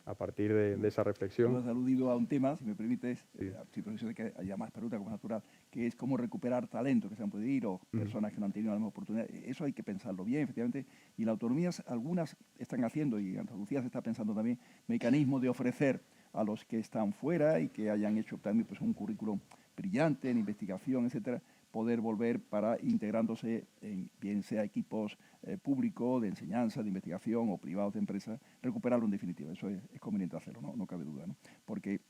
A partir de esa reflexión. Tú has aludido a un tema, si me permites, sin pretensión de que haya más preguntas como natural, que es cómo recuperar talento que se han podido ir o personas que no han tenido la misma oportunidad. Eso hay que pensarlo bien, efectivamente. Y las autonomías, algunas están haciendo, y Andalucía se está pensando también, mecanismos de ofrecer a los que están fuera y que hayan hecho también pues, un currículum brillante en investigación, etcétera, poder volver para integrándose en bien sea equipos públicos de enseñanza, de investigación o privados de empresas, recuperarlo en definitiva. Eso es conveniente hacerlo, no cabe duda, ¿no? Porque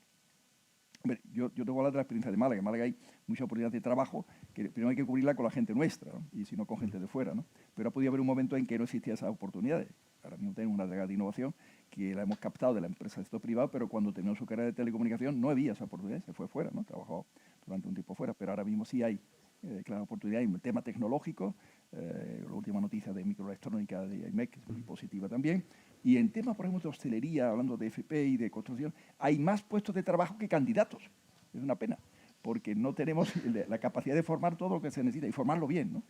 hombre, yo tengo que hablar de la experiencia de Málaga. En Málaga hay mucha oportunidad de trabajo que primero hay que cubrirla con la gente nuestra, ¿no? Y si no con gente de fuera, ¿no? Pero ha podido haber un momento en que no existían esas oportunidades. Ahora mismo tenemos una delegada de innovación que la hemos captado de la empresa de sector privado, pero cuando terminó su carrera de telecomunicación no había esa oportunidad, se fue fuera, ¿no? Trabajó durante un tiempo fuera, pero ahora mismo sí hay claro, oportunidad en el tema tecnológico, la última noticia de microelectrónica de IMEC es muy positiva también, y en temas, por ejemplo, de hostelería, hablando de FP y de construcción, hay más puestos de trabajo que candidatos. Es una pena, porque no tenemos la capacidad de formar todo lo que se necesita y formarlo bien, ¿no?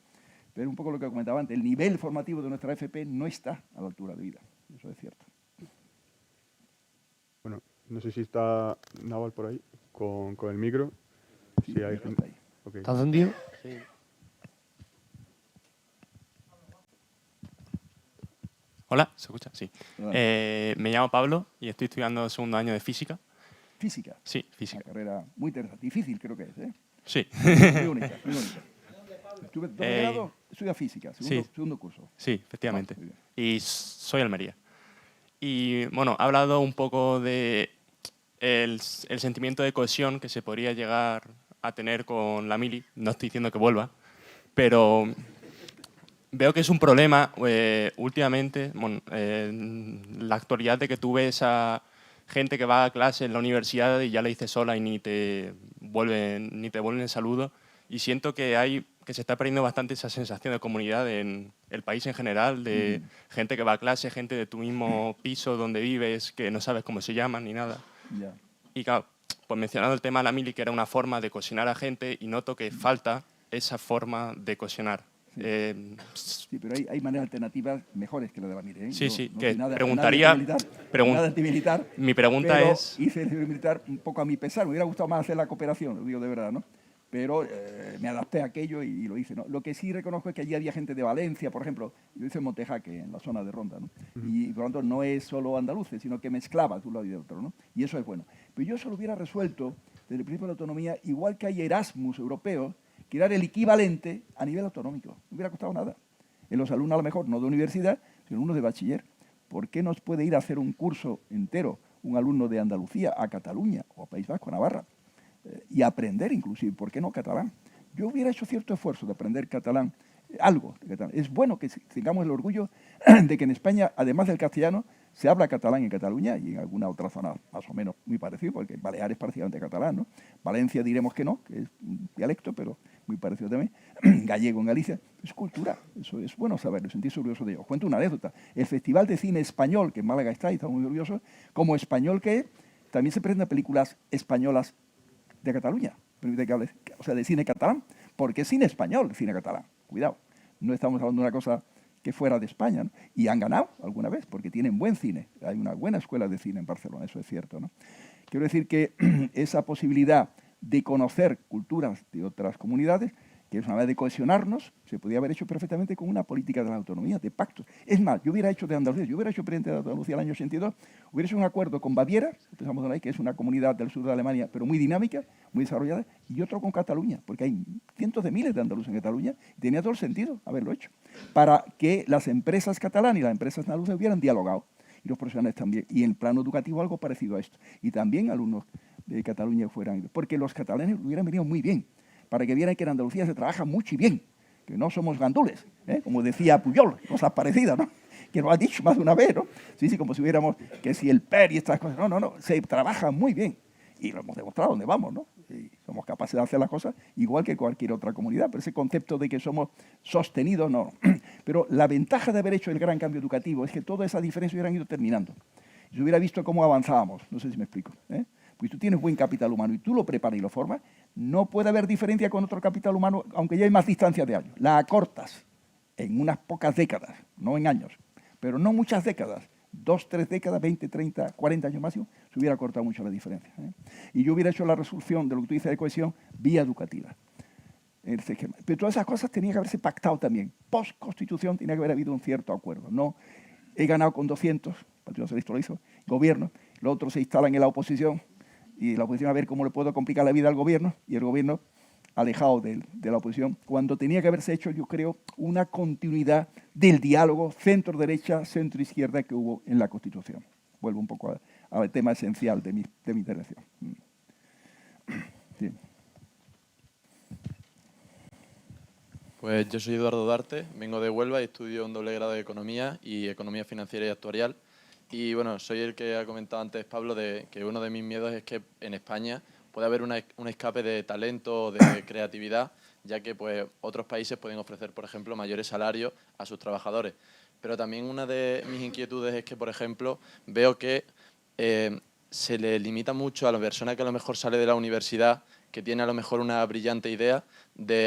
Pero un poco lo que comentaba antes, el nivel formativo de nuestra FP no está a la altura de vida, eso es cierto. Bueno, no sé si está Naval por ahí, con el micro. Sí, si hay está ahí. Okay. ¿Está encendido? Sí. Hola, ¿se escucha? Sí. Me llamo Pablo y estoy estudiando segundo año de física. Física. Sí, física. Una carrera muy interesante, difícil creo que es, ¿eh? Sí. Muy bonita, muy bonita. Estuve 2 Eh, grados, estudia física, segundo curso. Sí, efectivamente. Muy bien. Y soy Almería. Y bueno, ha hablado un poco de el sentimiento de cohesión que se podría llegar a tener con la mili. No estoy diciendo que vuelva, pero veo que es un problema últimamente, bueno, en la actualidad, de que tú ves a gente que va a clase en la universidad y ya le dices sola y ni te vuelven el saludo. Y siento que se está perdiendo bastante esa sensación de comunidad en el país en general, de gente que va a clase, gente de tu mismo piso donde vives, que no sabes cómo se llaman ni nada. Ya. Y claro, pues mencionando el tema de la mili, que era una forma de cohesionar a gente, y noto que falta esa forma de cohesionar. Sí, pero hay maneras alternativas mejores que la de la mili, ¿eh? Sí, Yo sí, no que soy nada preguntaría... nada antimilitar, Mi pregunta pero es... hice el servicio militar un poco a mi pesar. Me hubiera gustado más hacer la cooperación, lo digo de verdad, ¿no? Pero me adapté a aquello y lo hice, ¿no? Lo que sí reconozco es que allí había gente de Valencia, por ejemplo. Yo hice en Montejaque, en la zona de Ronda, ¿no? Y por lo tanto no es solo andaluces, sino que mezclaba de un lado y de otro, ¿no? Y eso es bueno. Pero yo eso lo hubiera resuelto desde el principio de la autonomía, igual que hay Erasmus europeos, que era el equivalente a nivel autonómico. No hubiera costado nada. En los alumnos, a lo mejor, no de universidad, sino alumnos de bachiller. ¿Por qué nos puede ir a hacer un curso entero un alumno de Andalucía a Cataluña o a País Vasco, a Navarra? Y aprender inclusive, ¿por qué no catalán? Yo hubiera hecho cierto esfuerzo de aprender catalán, algo de catalán. Es bueno que tengamos el orgullo de que en España, además del castellano, se habla catalán en Cataluña y en alguna otra zona más o menos muy parecido, porque Baleares es prácticamente catalán, ¿no? Valencia diremos que no, que es un dialecto, pero muy parecido también. Gallego en Galicia. Es cultura, eso es bueno saberlo, sentirse orgulloso de ello. Os cuento una anécdota. El Festival de Cine Español, que en Málaga está y estamos muy orgullosos, como español que es, también se presentan películas españolas de Cataluña, permite que hable, o sea, de cine catalán, porque es cine español, cine catalán. Cuidado, no estamos hablando de una cosa que fuera de España, ¿no? Y han ganado alguna vez, porque tienen buen cine. Hay una buena escuela de cine en Barcelona, eso es cierto, ¿no? Quiero decir que esa posibilidad de conocer culturas de otras comunidades, que es una manera de cohesionarnos, se podía haber hecho perfectamente con una política de la autonomía, de pactos. Es más, yo hubiera hecho de Andalucía, yo hubiera hecho presidente de Andalucía el año 82, hubiera hecho un acuerdo con Baviera, empezamos ahí, que es una comunidad del sur de Alemania, pero muy dinámica, muy desarrollada, y otro con Cataluña, porque hay cientos de miles de andaluces en Cataluña, y tenía todo el sentido haberlo hecho, para que las empresas catalanas y las empresas andaluzas hubieran dialogado, y los profesionales también, y en el plano educativo algo parecido a esto, y también alumnos de Cataluña fueran, porque los catalanes hubieran venido muy bien, para que vieran que en Andalucía se trabaja mucho y bien, que no somos gandules, ¿eh? Como decía Puyol, cosas parecidas, ¿no? Que lo ha dicho más de una vez, ¿no? Sí, sí, como si hubiéramos, que si el PER y estas cosas, no, se trabaja muy bien, y lo hemos demostrado donde vamos, ¿no? Y somos capaces de hacer las cosas igual que cualquier otra comunidad, pero ese concepto de que somos sostenidos, no. Pero la ventaja de haber hecho el gran cambio educativo es que toda esa diferencia hubieran ido terminando. Se hubiera visto cómo avanzábamos, no sé si me explico, ¿eh? Pues tú tienes buen capital humano y tú lo preparas y lo formas, no puede haber diferencia con otro capital humano, aunque ya hay más distancia de años. La acortas en unas pocas décadas, no en años, pero no muchas décadas, 2, 3 décadas, 20, 30, 40 años máximo, se hubiera cortado mucho la diferencia, ¿eh? Y yo hubiera hecho la resolución de lo que tú dices de cohesión vía educativa. Pero todas esas cosas tenían que haberse pactado también. Post-constitución tenía que haber habido un cierto acuerdo. No, he ganado con 200, el Partido Socialista lo hizo, gobierno, los otros se instalan en la oposición, y la oposición a ver cómo le puedo complicar la vida al gobierno, y el gobierno alejado de la oposición, cuando tenía que haberse hecho, yo creo, una continuidad del diálogo centro-derecha, centro-izquierda que hubo en la Constitución. Vuelvo un poco al tema esencial de mi intervención. Sí. Pues yo soy Eduardo Darte, vengo de Huelva y estudio un doble grado de Economía y Economía Financiera y Actuarial. Y bueno, soy el que ha comentado antes Pablo de que uno de mis miedos es que en España puede haber un escape de talento o de creatividad, ya que pues, otros países pueden ofrecer, por ejemplo, mayores salarios a sus trabajadores. Pero también una de mis inquietudes es que, por ejemplo, veo que se le limita mucho a la persona que a lo mejor sale de la universidad, que tiene a lo mejor una brillante idea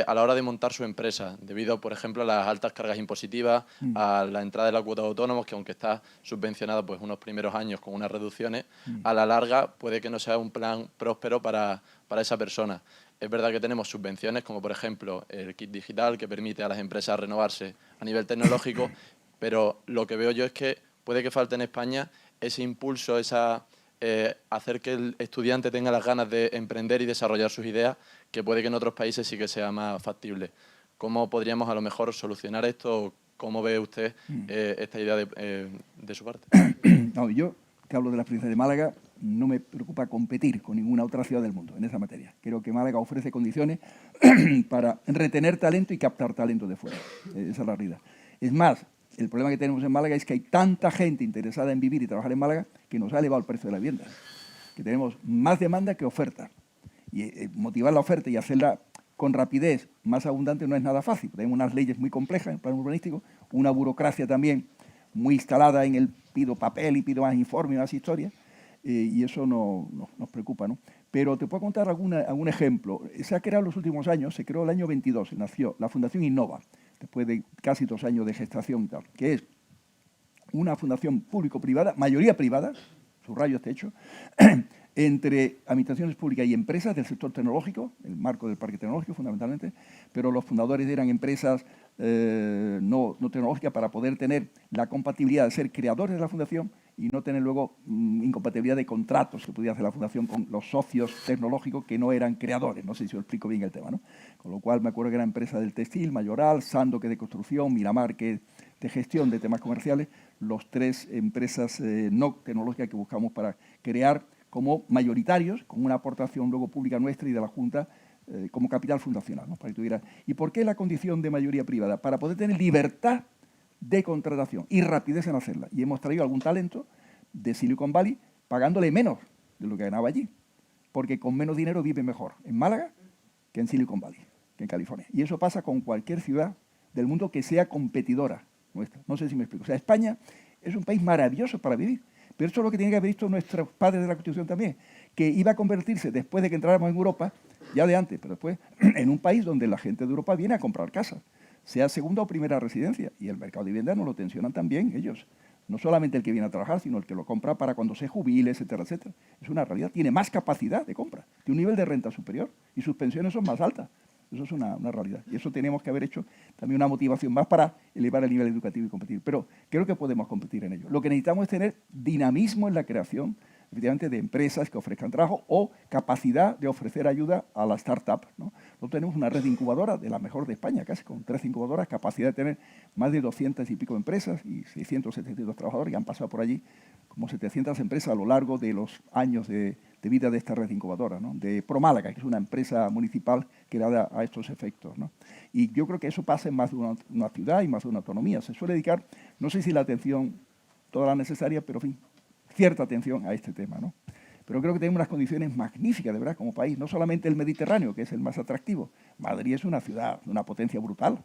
a la hora de montar su empresa, debido, por ejemplo, a las altas cargas impositivas, a la entrada de la cuota de autónomos, que aunque está subvencionada pues, unos primeros años con unas reducciones, a la larga puede que no sea un plan próspero para esa persona. Es verdad que tenemos subvenciones, como por ejemplo el kit digital, que permite a las empresas renovarse a nivel tecnológico, pero lo que veo yo es que puede que falte en España ese impulso, esa hacer que el estudiante tenga las ganas de emprender y desarrollar sus ideas, que puede que en otros países sí que sea más factible. ¿Cómo podríamos a lo mejor solucionar esto? ¿Cómo ve usted esta idea de su parte? No, yo, que hablo de la experiencia de Málaga, no me preocupa competir con ninguna otra ciudad del mundo en esa materia. Creo que Málaga ofrece condiciones para retener talento y captar talento de fuera. Esa es la realidad. Es más, el problema que tenemos en Málaga es que hay tanta gente interesada en vivir y trabajar en Málaga que nos ha elevado el precio de la vivienda. Que tenemos más demanda que oferta. Y motivar la oferta y hacerla con rapidez más abundante no es nada fácil. Tenemos unas leyes muy complejas en el plano urbanístico, una burocracia también muy instalada en el pido papel y pido más informe y más historias, y eso nos preocupa, ¿no? Pero te puedo contar algún ejemplo. Se ha creado en los últimos años, se creó el año 22, nació la Fundación Innova, después de casi 2 años de gestación y tal, que es una fundación público-privada, mayoría privada, subrayo este hecho, entre administraciones públicas y empresas del sector tecnológico, el marco del parque tecnológico fundamentalmente, pero los fundadores eran empresas no tecnológicas para poder tener la compatibilidad de ser creadores de la fundación y no tener luego incompatibilidad de contratos que pudiera hacer la fundación con los socios tecnológicos que no eran creadores. No sé si os explico bien el tema, ¿no? Con lo cual me acuerdo que era empresa del textil, Mayoral, Sando, que es de construcción, Miramar, que es de gestión de temas comerciales, los 3 empresas no tecnológicas que buscamos para crear como mayoritarios, con una aportación luego pública nuestra y de la Junta como capital fundacional, ¿no? Para que tuviera. ¿Y por qué la condición de mayoría privada? Para poder tener libertad de contratación y rapidez en hacerla. Y hemos traído algún talento de Silicon Valley pagándole menos de lo que ganaba allí, porque con menos dinero vive mejor en Málaga que en Silicon Valley, que en California. Y eso pasa con cualquier ciudad del mundo que sea competidora nuestra. No sé si me explico. O sea, España es un país maravilloso para vivir. Pero eso es lo que tienen que haber visto nuestros padres de la Constitución también, que iba a convertirse, después de que entráramos en Europa, ya de antes, pero después, en un país donde la gente de Europa viene a comprar casas, sea segunda o primera residencia, y el mercado de vivienda nos lo tensionan también ellos. No solamente el que viene a trabajar, sino el que lo compra para cuando se jubile, etcétera, etcétera. Es una realidad, tiene más capacidad de compra, tiene un nivel de renta superior y sus pensiones son más altas. Eso es una realidad. Y eso tenemos que haber hecho también una motivación más para elevar el nivel educativo y competir. Pero creo que podemos competir en ello. Lo que necesitamos es tener dinamismo en la creación, efectivamente, de empresas que ofrezcan trabajo o capacidad de ofrecer ayuda a la startup, ¿no? Nosotros tenemos una red de incubadora de la mejor de España, casi con 13 incubadoras, capacidad de tener más de 200 y pico empresas y 600, 700 trabajadores que han pasado por allí, como 700 empresas a lo largo de los años de vida de esta red incubadora, ¿no? De ProMálaga, que es una empresa municipal que da a estos efectos, ¿no? Y yo creo que eso pasa en más de una ciudad y más de una autonomía. Se suele dedicar, no sé si la atención toda la necesaria, pero en fin, cierta atención a este tema, ¿no? Pero creo que tenemos unas condiciones magníficas, de verdad, como país. No solamente el Mediterráneo, que es el más atractivo. Madrid es una ciudad de una potencia brutal.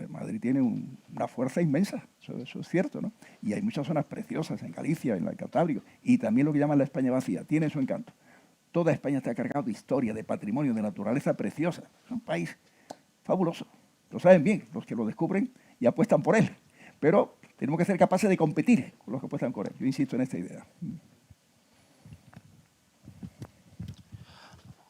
Madrid tiene una fuerza inmensa, eso es cierto, ¿no? Y hay muchas zonas preciosas en Galicia, en el Cantábrico, y también lo que llaman la España vacía, tiene su encanto. Toda España está cargada de historia, de patrimonio, de naturaleza preciosa. Es un país fabuloso. Lo saben bien los que lo descubren y apuestan por él. Pero tenemos que ser capaces de competir con los que apuestan por él. Yo insisto en esta idea.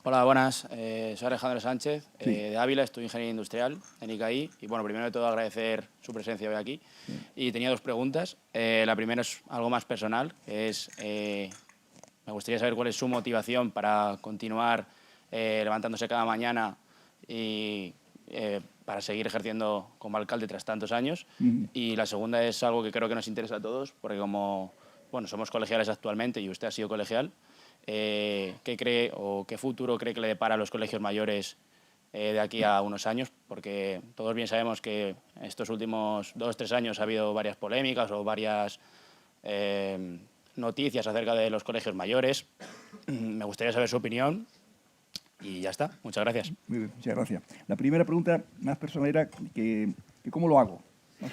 Hola, buenas. Soy Alejandro Sánchez, de Ávila, estudio Ingeniería Industrial en ICAI. Y bueno, primero de todo agradecer su presencia hoy aquí. Sí. Y tenía 2 preguntas. La primera es algo más personal, que es, me gustaría saber cuál es su motivación para continuar levantándose cada mañana y para seguir ejerciendo como alcalde tras tantos años. Y la segunda es algo que creo que nos interesa a todos, porque como bueno, somos colegiales actualmente y usted ha sido colegial, ¿qué cree o qué futuro cree que le depara a los colegios mayores de aquí a unos años? Porque todos bien sabemos que estos últimos 2 o 3 años ha habido varias polémicas o varias noticias acerca de los colegios mayores. Me gustaría saber su opinión y ya está. Muchas gracias. Muy bien, muchas gracias. La primera pregunta más personal era que ¿cómo lo hago?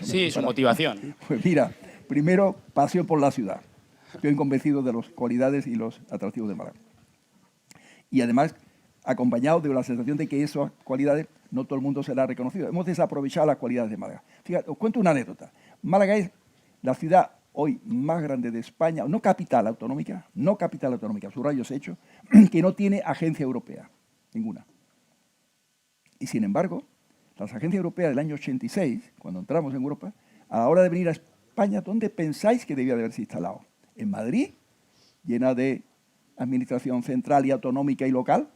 Sí, su motivación. Pues mira, primero, pasión por la ciudad. Estoy convencido de las cualidades y los atractivos de Málaga. Y además, acompañado de la sensación de que esas cualidades no todo el mundo se las ha reconocido. Hemos desaprovechado las cualidades de Málaga. Fíjate, os cuento una anécdota. Málaga es la ciudad hoy más grande de España, no capital autonómica, subrayo ese hecho, que no tiene agencia europea, ninguna. Y sin embargo, las agencias europeas del año 86, cuando entramos en Europa, a la hora de venir a España, ¿dónde pensáis que debía de haberse instalado? En Madrid llena de administración central y autonómica y local,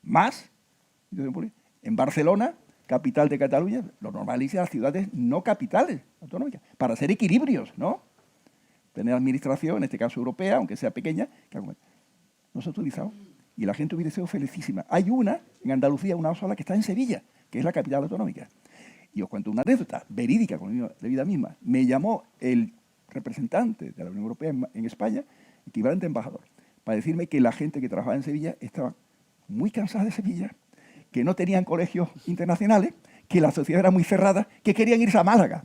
más. En Barcelona, capital de Cataluña, lo normal es las ciudades no capitales autonómicas, para hacer equilibrios, ¿no? Tener administración, en este caso europea, aunque sea pequeña, que no se ha utilizado. Y la gente hubiera sido felicísima. Hay una, en Andalucía, una sola, que está en Sevilla, que es la capital autonómica. Y os cuento una anécdota verídica, de vida misma. Me llamó el representante de la Unión Europea en España, equivalente a embajador, para decirme que la gente que trabajaba en Sevilla estaba muy cansada de Sevilla, que no tenían colegios internacionales, que la sociedad era muy cerrada, que querían irse a Málaga.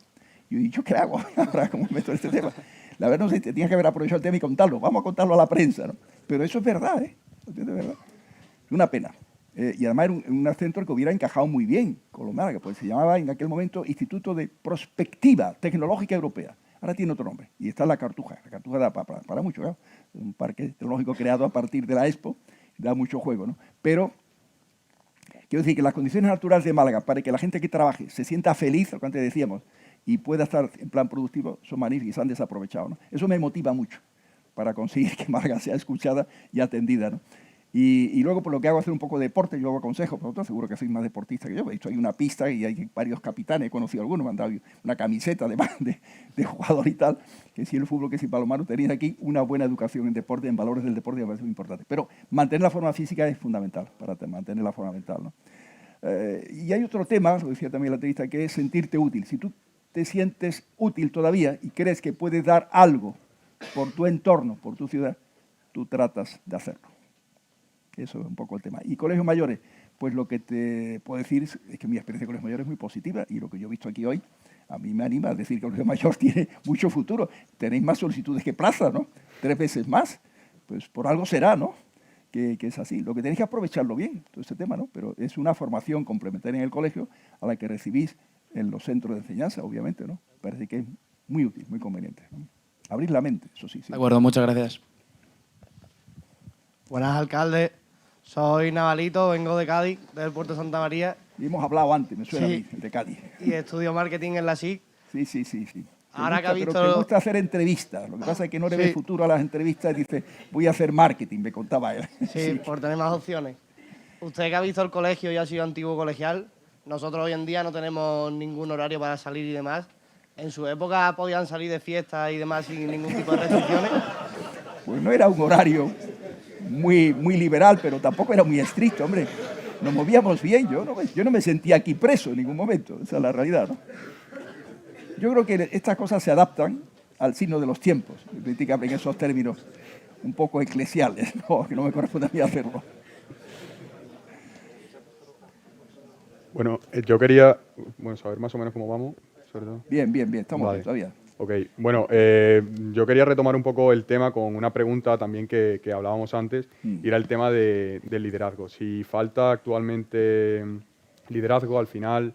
Y yo he dicho, ¿qué hago ahora? ¿Cómo meto este tema? La verdad, no sé, tenía que haber aprovechado el tema y contarlo. Vamos a contarlo a la prensa, ¿no? Pero eso es verdad, ¿eh? Es verdad. Es una pena. Y además era un centro que hubiera encajado muy bien con los Málaga, pues se llamaba en aquel momento Instituto de Prospectiva Tecnológica Europea. Ahora tiene otro nombre. Y está en la Cartuja. La Cartuja da para mucho, ¿no? Un parque tecnológico creado a partir de la Expo. Da mucho juego, ¿no? Pero quiero decir que las condiciones naturales de Málaga para que la gente que trabaje se sienta feliz, lo que antes decíamos, y pueda estar en plan productivo, son magníficas y se han desaprovechado, ¿no? Eso me motiva mucho para conseguir que Málaga sea escuchada y atendida, ¿no? Y luego, por lo que hago, hacer un poco de deporte, yo hago consejos, vosotros seguro que sois más deportistas que yo. He dicho, hay una pista y hay varios capitanes, he conocido algunos, me han dado una camiseta de jugador y tal, que si el fútbol, que si Palomar, tenéis aquí una buena educación en deporte, en valores del deporte, me parece muy importante. Pero mantener la forma física es fundamental, para mantener la forma mental, ¿no? Y hay otro tema, lo decía también la entrevista, que es sentirte útil. Si tú te sientes útil todavía y crees que puedes dar algo por tu entorno, por tu ciudad, tú tratas de hacerlo. Eso es un poco el tema. Y colegios mayores, pues lo que te puedo decir es que mi experiencia de colegios mayores es muy positiva y lo que yo he visto aquí hoy a mí me anima a decir que el colegio mayor tiene mucho futuro. Tenéis más solicitudes que plazas, ¿no? 3 veces más. Pues por algo será, ¿no? Que es así. Lo que tenéis que aprovecharlo bien, todo este tema, ¿no? Pero es una formación complementaria en el colegio a la que recibís en los centros de enseñanza, obviamente, ¿no? Parece que es muy útil, muy conveniente, ¿no? Abrir la mente, eso sí. De acuerdo, muchas gracias. Buenas, alcalde. Soy Navalito, vengo de Cádiz, del puerto de Santa María. Y hemos hablado antes, me suena Sí. a mí, el de Cádiz. Y estudio marketing en la SIC. Sí. Ahora que ha visto... Pero te gusta hacer entrevistas. Lo que pasa es que no le ves futuro a las entrevistas y dice, voy a hacer marketing, me contaba él. Sí, por tener más opciones. Usted que ha visto el colegio y ha sido antiguo colegial, nosotros hoy en día no tenemos ningún horario para salir y demás. En su época podían salir de fiesta y demás sin ningún tipo de restricciones. Pues no era un horario muy liberal, pero tampoco era muy estricto, hombre. Nos movíamos bien, yo no me sentía aquí preso en ningún momento, esa es la realidad, ¿no? Yo creo que estas cosas se adaptan al signo de los tiempos, en esos términos un poco eclesiales, ¿no? Que no me corresponde a mí hacerlo. Bueno, yo quería saber más o menos cómo vamos. Sobre todo. Bien, estamos bien todavía. Ok, bueno, yo quería retomar un poco el tema con una pregunta también que hablábamos antes, y era el tema del liderazgo. Si falta actualmente liderazgo, al final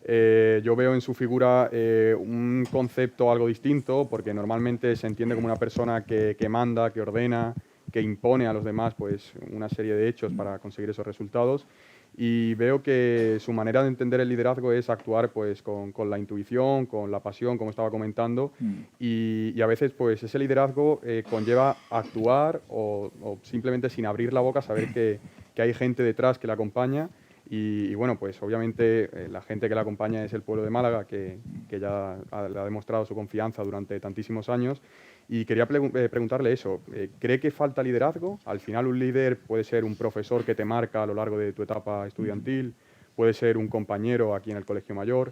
yo veo en su figura un concepto algo distinto, porque normalmente se entiende como una persona que manda, que ordena, que impone a los demás pues, una serie de hechos para conseguir esos resultados. Y veo que su manera de entender el liderazgo es actuar pues, con la intuición, con la pasión, como estaba comentando, y a veces pues, ese liderazgo conlleva actuar o simplemente sin abrir la boca saber que hay gente detrás que la acompaña. Y bueno, pues obviamente la gente que la acompaña es el pueblo de Málaga, que ya le ha demostrado su confianza durante tantísimos años. Y quería preguntarle eso, ¿cree que falta liderazgo? Al final un líder puede ser un profesor que te marca a lo largo de tu etapa estudiantil, puede ser un compañero aquí en el colegio mayor,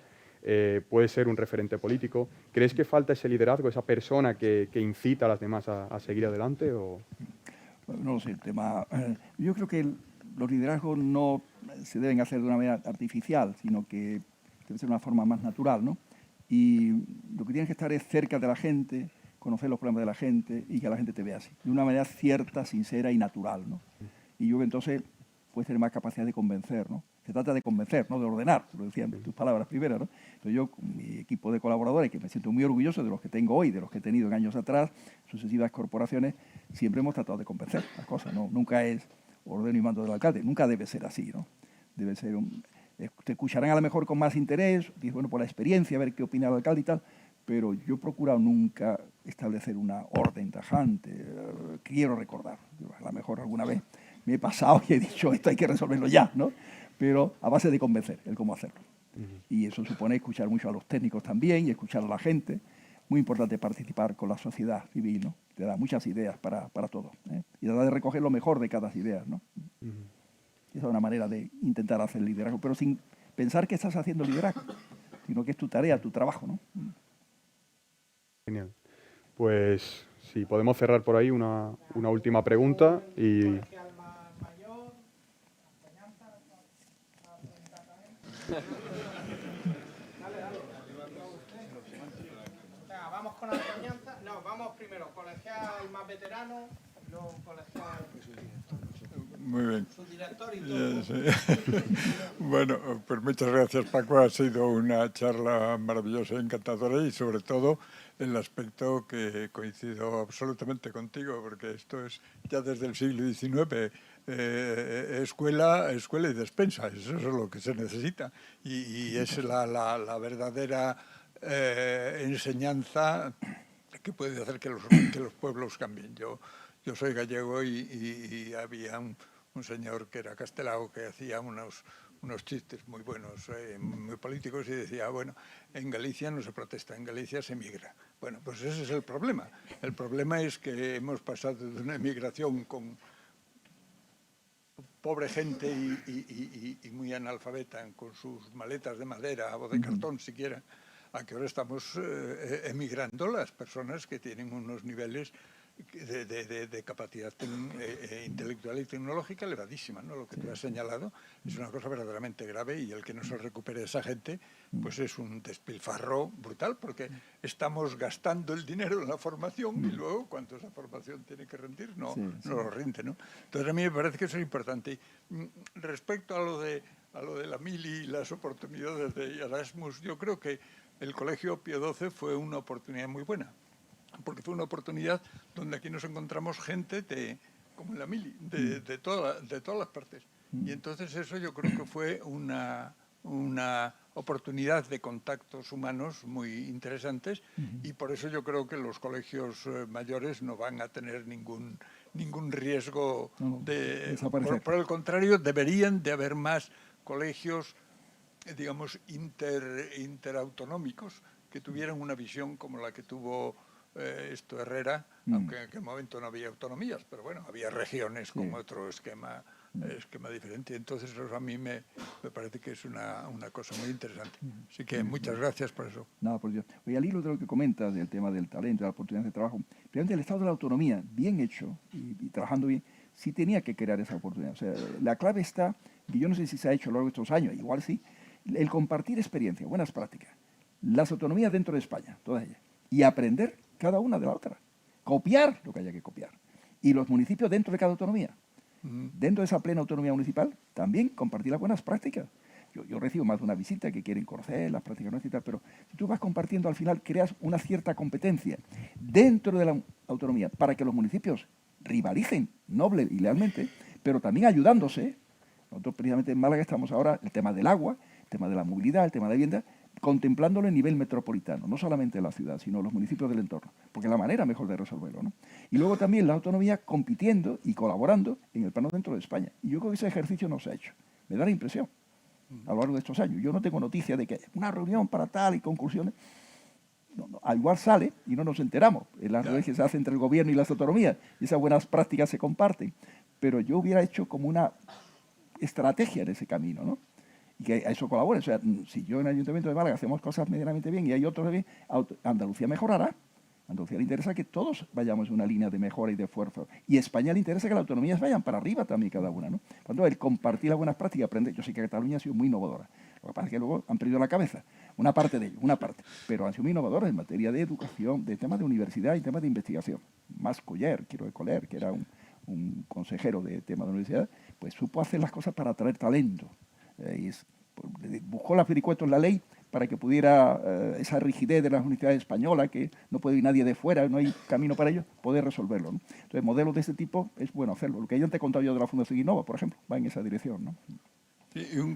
puede ser un referente político. ¿Crees que falta ese liderazgo, esa persona que incita a las demás a seguir adelante? O... No lo sé, el tema... yo creo que los liderazgos no se deben hacer de una manera artificial, sino que debe ser una forma más natural, ¿no? Y lo que tienes que estar es cerca de la gente, conocer los problemas de la gente y que la gente te vea así, de una manera cierta, sincera y natural, ¿no? Y yo entonces puedes tener más capacidad de convencer, ¿no? Se trata de convencer, no de ordenar, lo decían tus palabras primeras, ¿no? Entonces yo, con mi equipo de colaboradores, que me siento muy orgulloso de los que tengo hoy, de los que he tenido en años atrás, sucesivas corporaciones, siempre hemos tratado de convencer las cosas, ¿no? Nunca es ordeno y mando del alcalde, nunca debe ser así, ¿no? Debe ser te escucharán a lo mejor con más interés, dices, bueno, por la experiencia, a ver qué opina el alcalde y tal, pero yo he procurado nunca establecer una orden tajante. Quiero recordar, a lo mejor alguna vez me he pasado y he dicho esto hay que resolverlo ya, ¿no? Pero a base de convencer el cómo hacerlo. Y eso supone escuchar mucho a los técnicos también y escuchar a la gente. Muy importante participar con la sociedad civil, ¿no? Te da muchas ideas para todo, ¿eh? Y tratar de recoger lo mejor de cada idea, ¿no? Esa es una manera de intentar hacer liderazgo, pero sin pensar que estás haciendo liderazgo, sino que es tu tarea, tu trabajo, ¿no? Genial. Pues si podemos cerrar por ahí una última pregunta y... Venga, vamos con la enseñanza. No, vamos primero, colegial más veterano, luego colegial... Muy bien. Su director y todo. Sí. Bueno, pues muchas gracias, Paco. Ha sido una charla maravillosa, encantadora y sobre todo el aspecto que coincido absolutamente contigo, porque esto es ya desde el siglo XIX, escuela y despensa, eso es lo que se necesita y es la verdadera enseñanza que puede hacer que los pueblos cambien. Yo soy gallego y había un señor que era castelao que hacía unos chistes muy buenos, muy políticos, y decía, bueno, en Galicia no se protesta, en Galicia se emigra. Bueno, pues ese es el problema. El problema es que hemos pasado de una emigración con pobre gente y muy analfabeta, con sus maletas de madera o de cartón siquiera, a que ahora estamos emigrando las personas que tienen unos niveles de capacidad intelectual y tecnológica elevadísima, ¿no? Lo que tú has señalado es una cosa verdaderamente grave y el que no se recupere esa gente pues es un despilfarro brutal, porque estamos gastando el dinero en la formación y luego cuando esa formación tiene que rendir no lo rinde, ¿no? Entonces a mí me parece que eso es importante. Y respecto a lo de la mili y las oportunidades de Erasmus, yo creo que el Colegio Pío XII fue una oportunidad muy buena, porque fue una oportunidad donde aquí nos encontramos gente como en la mili, de todas las partes. Y entonces eso yo creo que fue una oportunidad de contactos humanos muy interesantes y por eso yo creo que los colegios mayores no van a tener ningún riesgo de... Por el contrario, deberían de haber más colegios, digamos, interautonómicos que tuvieran una visión como la que tuvo Herrera, aunque en aquel momento no había autonomías, pero bueno, había regiones con otro esquema diferente. Entonces eso a mí me parece que es una cosa muy interesante. Así que muchas gracias por eso. Nada, por Dios. Oye, al hilo de lo que comentas del tema del talento, de las oportunidades de trabajo, realmente el Estado de la Autonomía, bien hecho y trabajando bien, sí tenía que crear esa oportunidad. O sea, la clave está, que yo no sé si se ha hecho a lo largo de estos años, igual sí, el compartir experiencias, buenas prácticas, las autonomías dentro de España, todas ellas, y aprender cada una de la otra, copiar lo que haya que copiar. Y los municipios dentro de cada autonomía, dentro de esa plena autonomía municipal, también compartir las buenas prácticas. Yo recibo más de una visita que quieren conocer las prácticas nuestras y tal, pero si tú vas compartiendo, al final creas una cierta competencia dentro de la autonomía para que los municipios rivalicen noble y lealmente, pero también ayudándose. Nosotros precisamente en Málaga estamos ahora el tema del agua, el tema de la movilidad, el tema de la vivienda, contemplándolo a nivel metropolitano, no solamente la ciudad, sino los municipios del entorno, porque es la manera mejor de resolverlo, ¿no? Y luego también la autonomía compitiendo y colaborando en el plano dentro de España. Y yo creo que ese ejercicio no se ha hecho. Me da la impresión, a lo largo de estos años. Yo no tengo noticia de que una reunión para tal y conclusiones. Al igual sale y no nos enteramos. En las reuniones que se hacen entre el gobierno y las autonomías, y esas buenas prácticas se comparten. Pero yo hubiera hecho como una estrategia en ese camino, ¿no? Y que a eso colabore. O sea, si yo en el Ayuntamiento de Málaga hacemos cosas medianamente bien y hay otros bien, Andalucía mejorará. A Andalucía le interesa que todos vayamos en una línea de mejora y de esfuerzo. Y a España le interesa que las autonomías vayan para arriba también cada una, ¿no? Cuando el compartir las buenas prácticas, aprender. Yo sé que Cataluña ha sido muy innovadora. Lo que pasa es que luego han perdido la cabeza. Una parte de ellos, una parte. Pero han sido muy innovadoras en materia de educación, de temas de universidad y temas de investigación. Mas Coller, que era un consejero de temas de universidad, pues supo hacer las cosas para atraer talento. Buscó las vericuetos en la ley para que pudiera esa rigidez de las universidades españolas, que no puede ir nadie de fuera, no hay camino para ello, poder resolverlo, ¿no? Entonces, modelos de este tipo es bueno hacerlo. Lo que yo te he contado yo de la Fundación Innova, por ejemplo, va en esa dirección, ¿no? Y un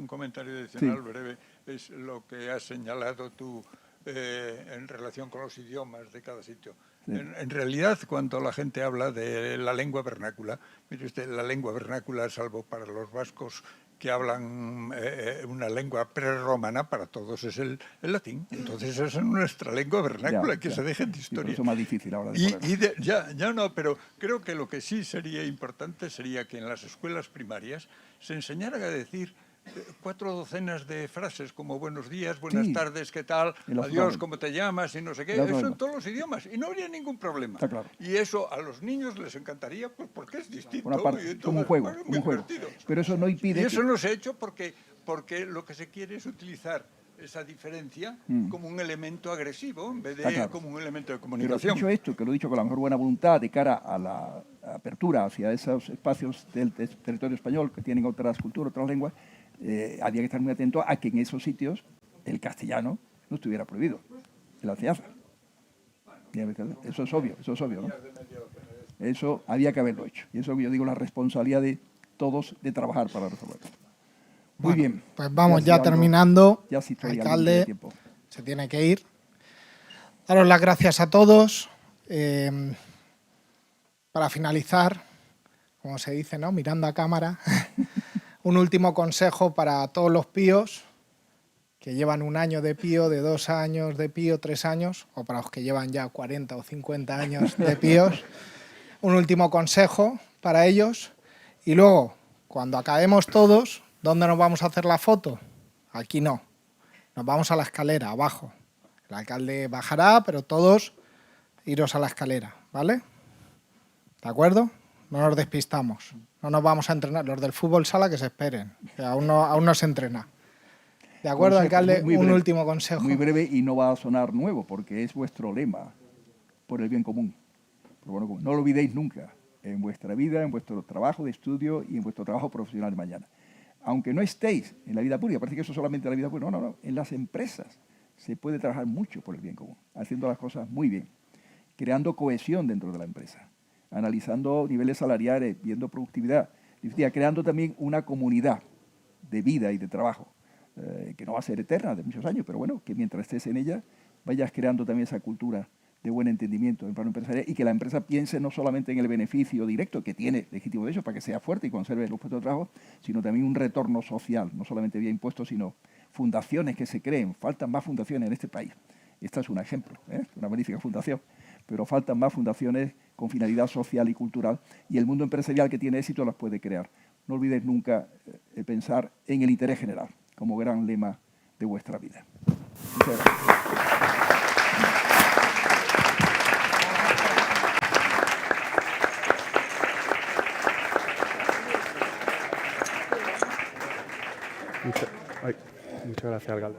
comentario adicional breve es lo que has señalado tú en relación con los idiomas de cada sitio. Sí. En realidad, cuando la gente habla de la lengua vernácula, mire usted, la lengua vernácula, salvo para los vascos que hablan una lengua prerromana, para todos es el latín. Entonces esa es nuestra lengua vernácula, que se dejen de historia. Sí, eso es más difícil ahora de ya no, pero creo que lo que sí sería importante sería que en las escuelas primarias se enseñaran a decir 4 docenas de frases como buenos días, buenas tardes, ¿qué tal? Adiós, ¿cómo te llamas? Y no sé qué. Eso en todos los idiomas. Y no habría ningún problema. Está claro. Y eso a los niños les encantaría, pues porque es distinto. Una parte, como un juego. Como un juego. Pero eso no impide... Y eso no se ha hecho porque lo que se quiere es utilizar esa diferencia como un elemento agresivo en vez de como un elemento de comunicación. Pero dicho esto, que lo he dicho con la mejor buena voluntad de cara a la apertura hacia esos espacios del territorio español que tienen otras culturas, otras lenguas, había que estar muy atento a que en esos sitios el castellano no estuviera prohibido en la enseñanza. Eso es obvio, ¿no? Eso había que haberlo hecho. Y eso yo digo, la responsabilidad de todos de trabajar para resolverlo. Muy bien. Pues vamos ya terminando. Alcalde se tiene que ir. Daros las gracias a todos. Para finalizar, como se dice, ¿no? Mirando a cámara, un último consejo para todos los píos que llevan 1 año de pío, de 2 años de pío, 3 años, o para los que llevan ya 40 o 50 años de píos. Un último consejo para ellos. Y luego, cuando acabemos todos, ¿dónde nos vamos a hacer la foto? Aquí no. Nos vamos a la escalera, abajo. El alcalde bajará, pero todos iros a la escalera, ¿vale? ¿De acuerdo? No nos despistamos. No nos vamos a entrenar. Los del fútbol sala que se esperen, que aún no se entrena. ¿De acuerdo, alcalde? Un último consejo. Muy breve y no va a sonar nuevo, porque es vuestro lema, por el bien común. No lo olvidéis nunca, en vuestra vida, en vuestro trabajo de estudio y en vuestro trabajo profesional de mañana. Aunque no estéis en la vida pública, parece que eso solamente es la vida pública. No. En las empresas se puede trabajar mucho por el bien común, haciendo las cosas muy bien, creando cohesión dentro de la empresa, analizando niveles salariales, viendo productividad, creando también una comunidad de vida y de trabajo, que no va a ser eterna, de muchos años, pero bueno, que mientras estés en ella vayas creando también esa cultura de buen entendimiento en plano empresarial y que la empresa piense no solamente en el beneficio directo que tiene legítimo derecho para que sea fuerte y conserve los puestos de trabajo, sino también un retorno social, no solamente vía impuestos, sino fundaciones que se creen. Faltan más fundaciones en este país. Esta es un ejemplo, una magnífica fundación, pero faltan más fundaciones con finalidad social y cultural y el mundo empresarial que tiene éxito las puede crear. No olvidéis nunca pensar en el interés general como gran lema de vuestra vida. Muchas gracias. Muchas gracias, alcalde.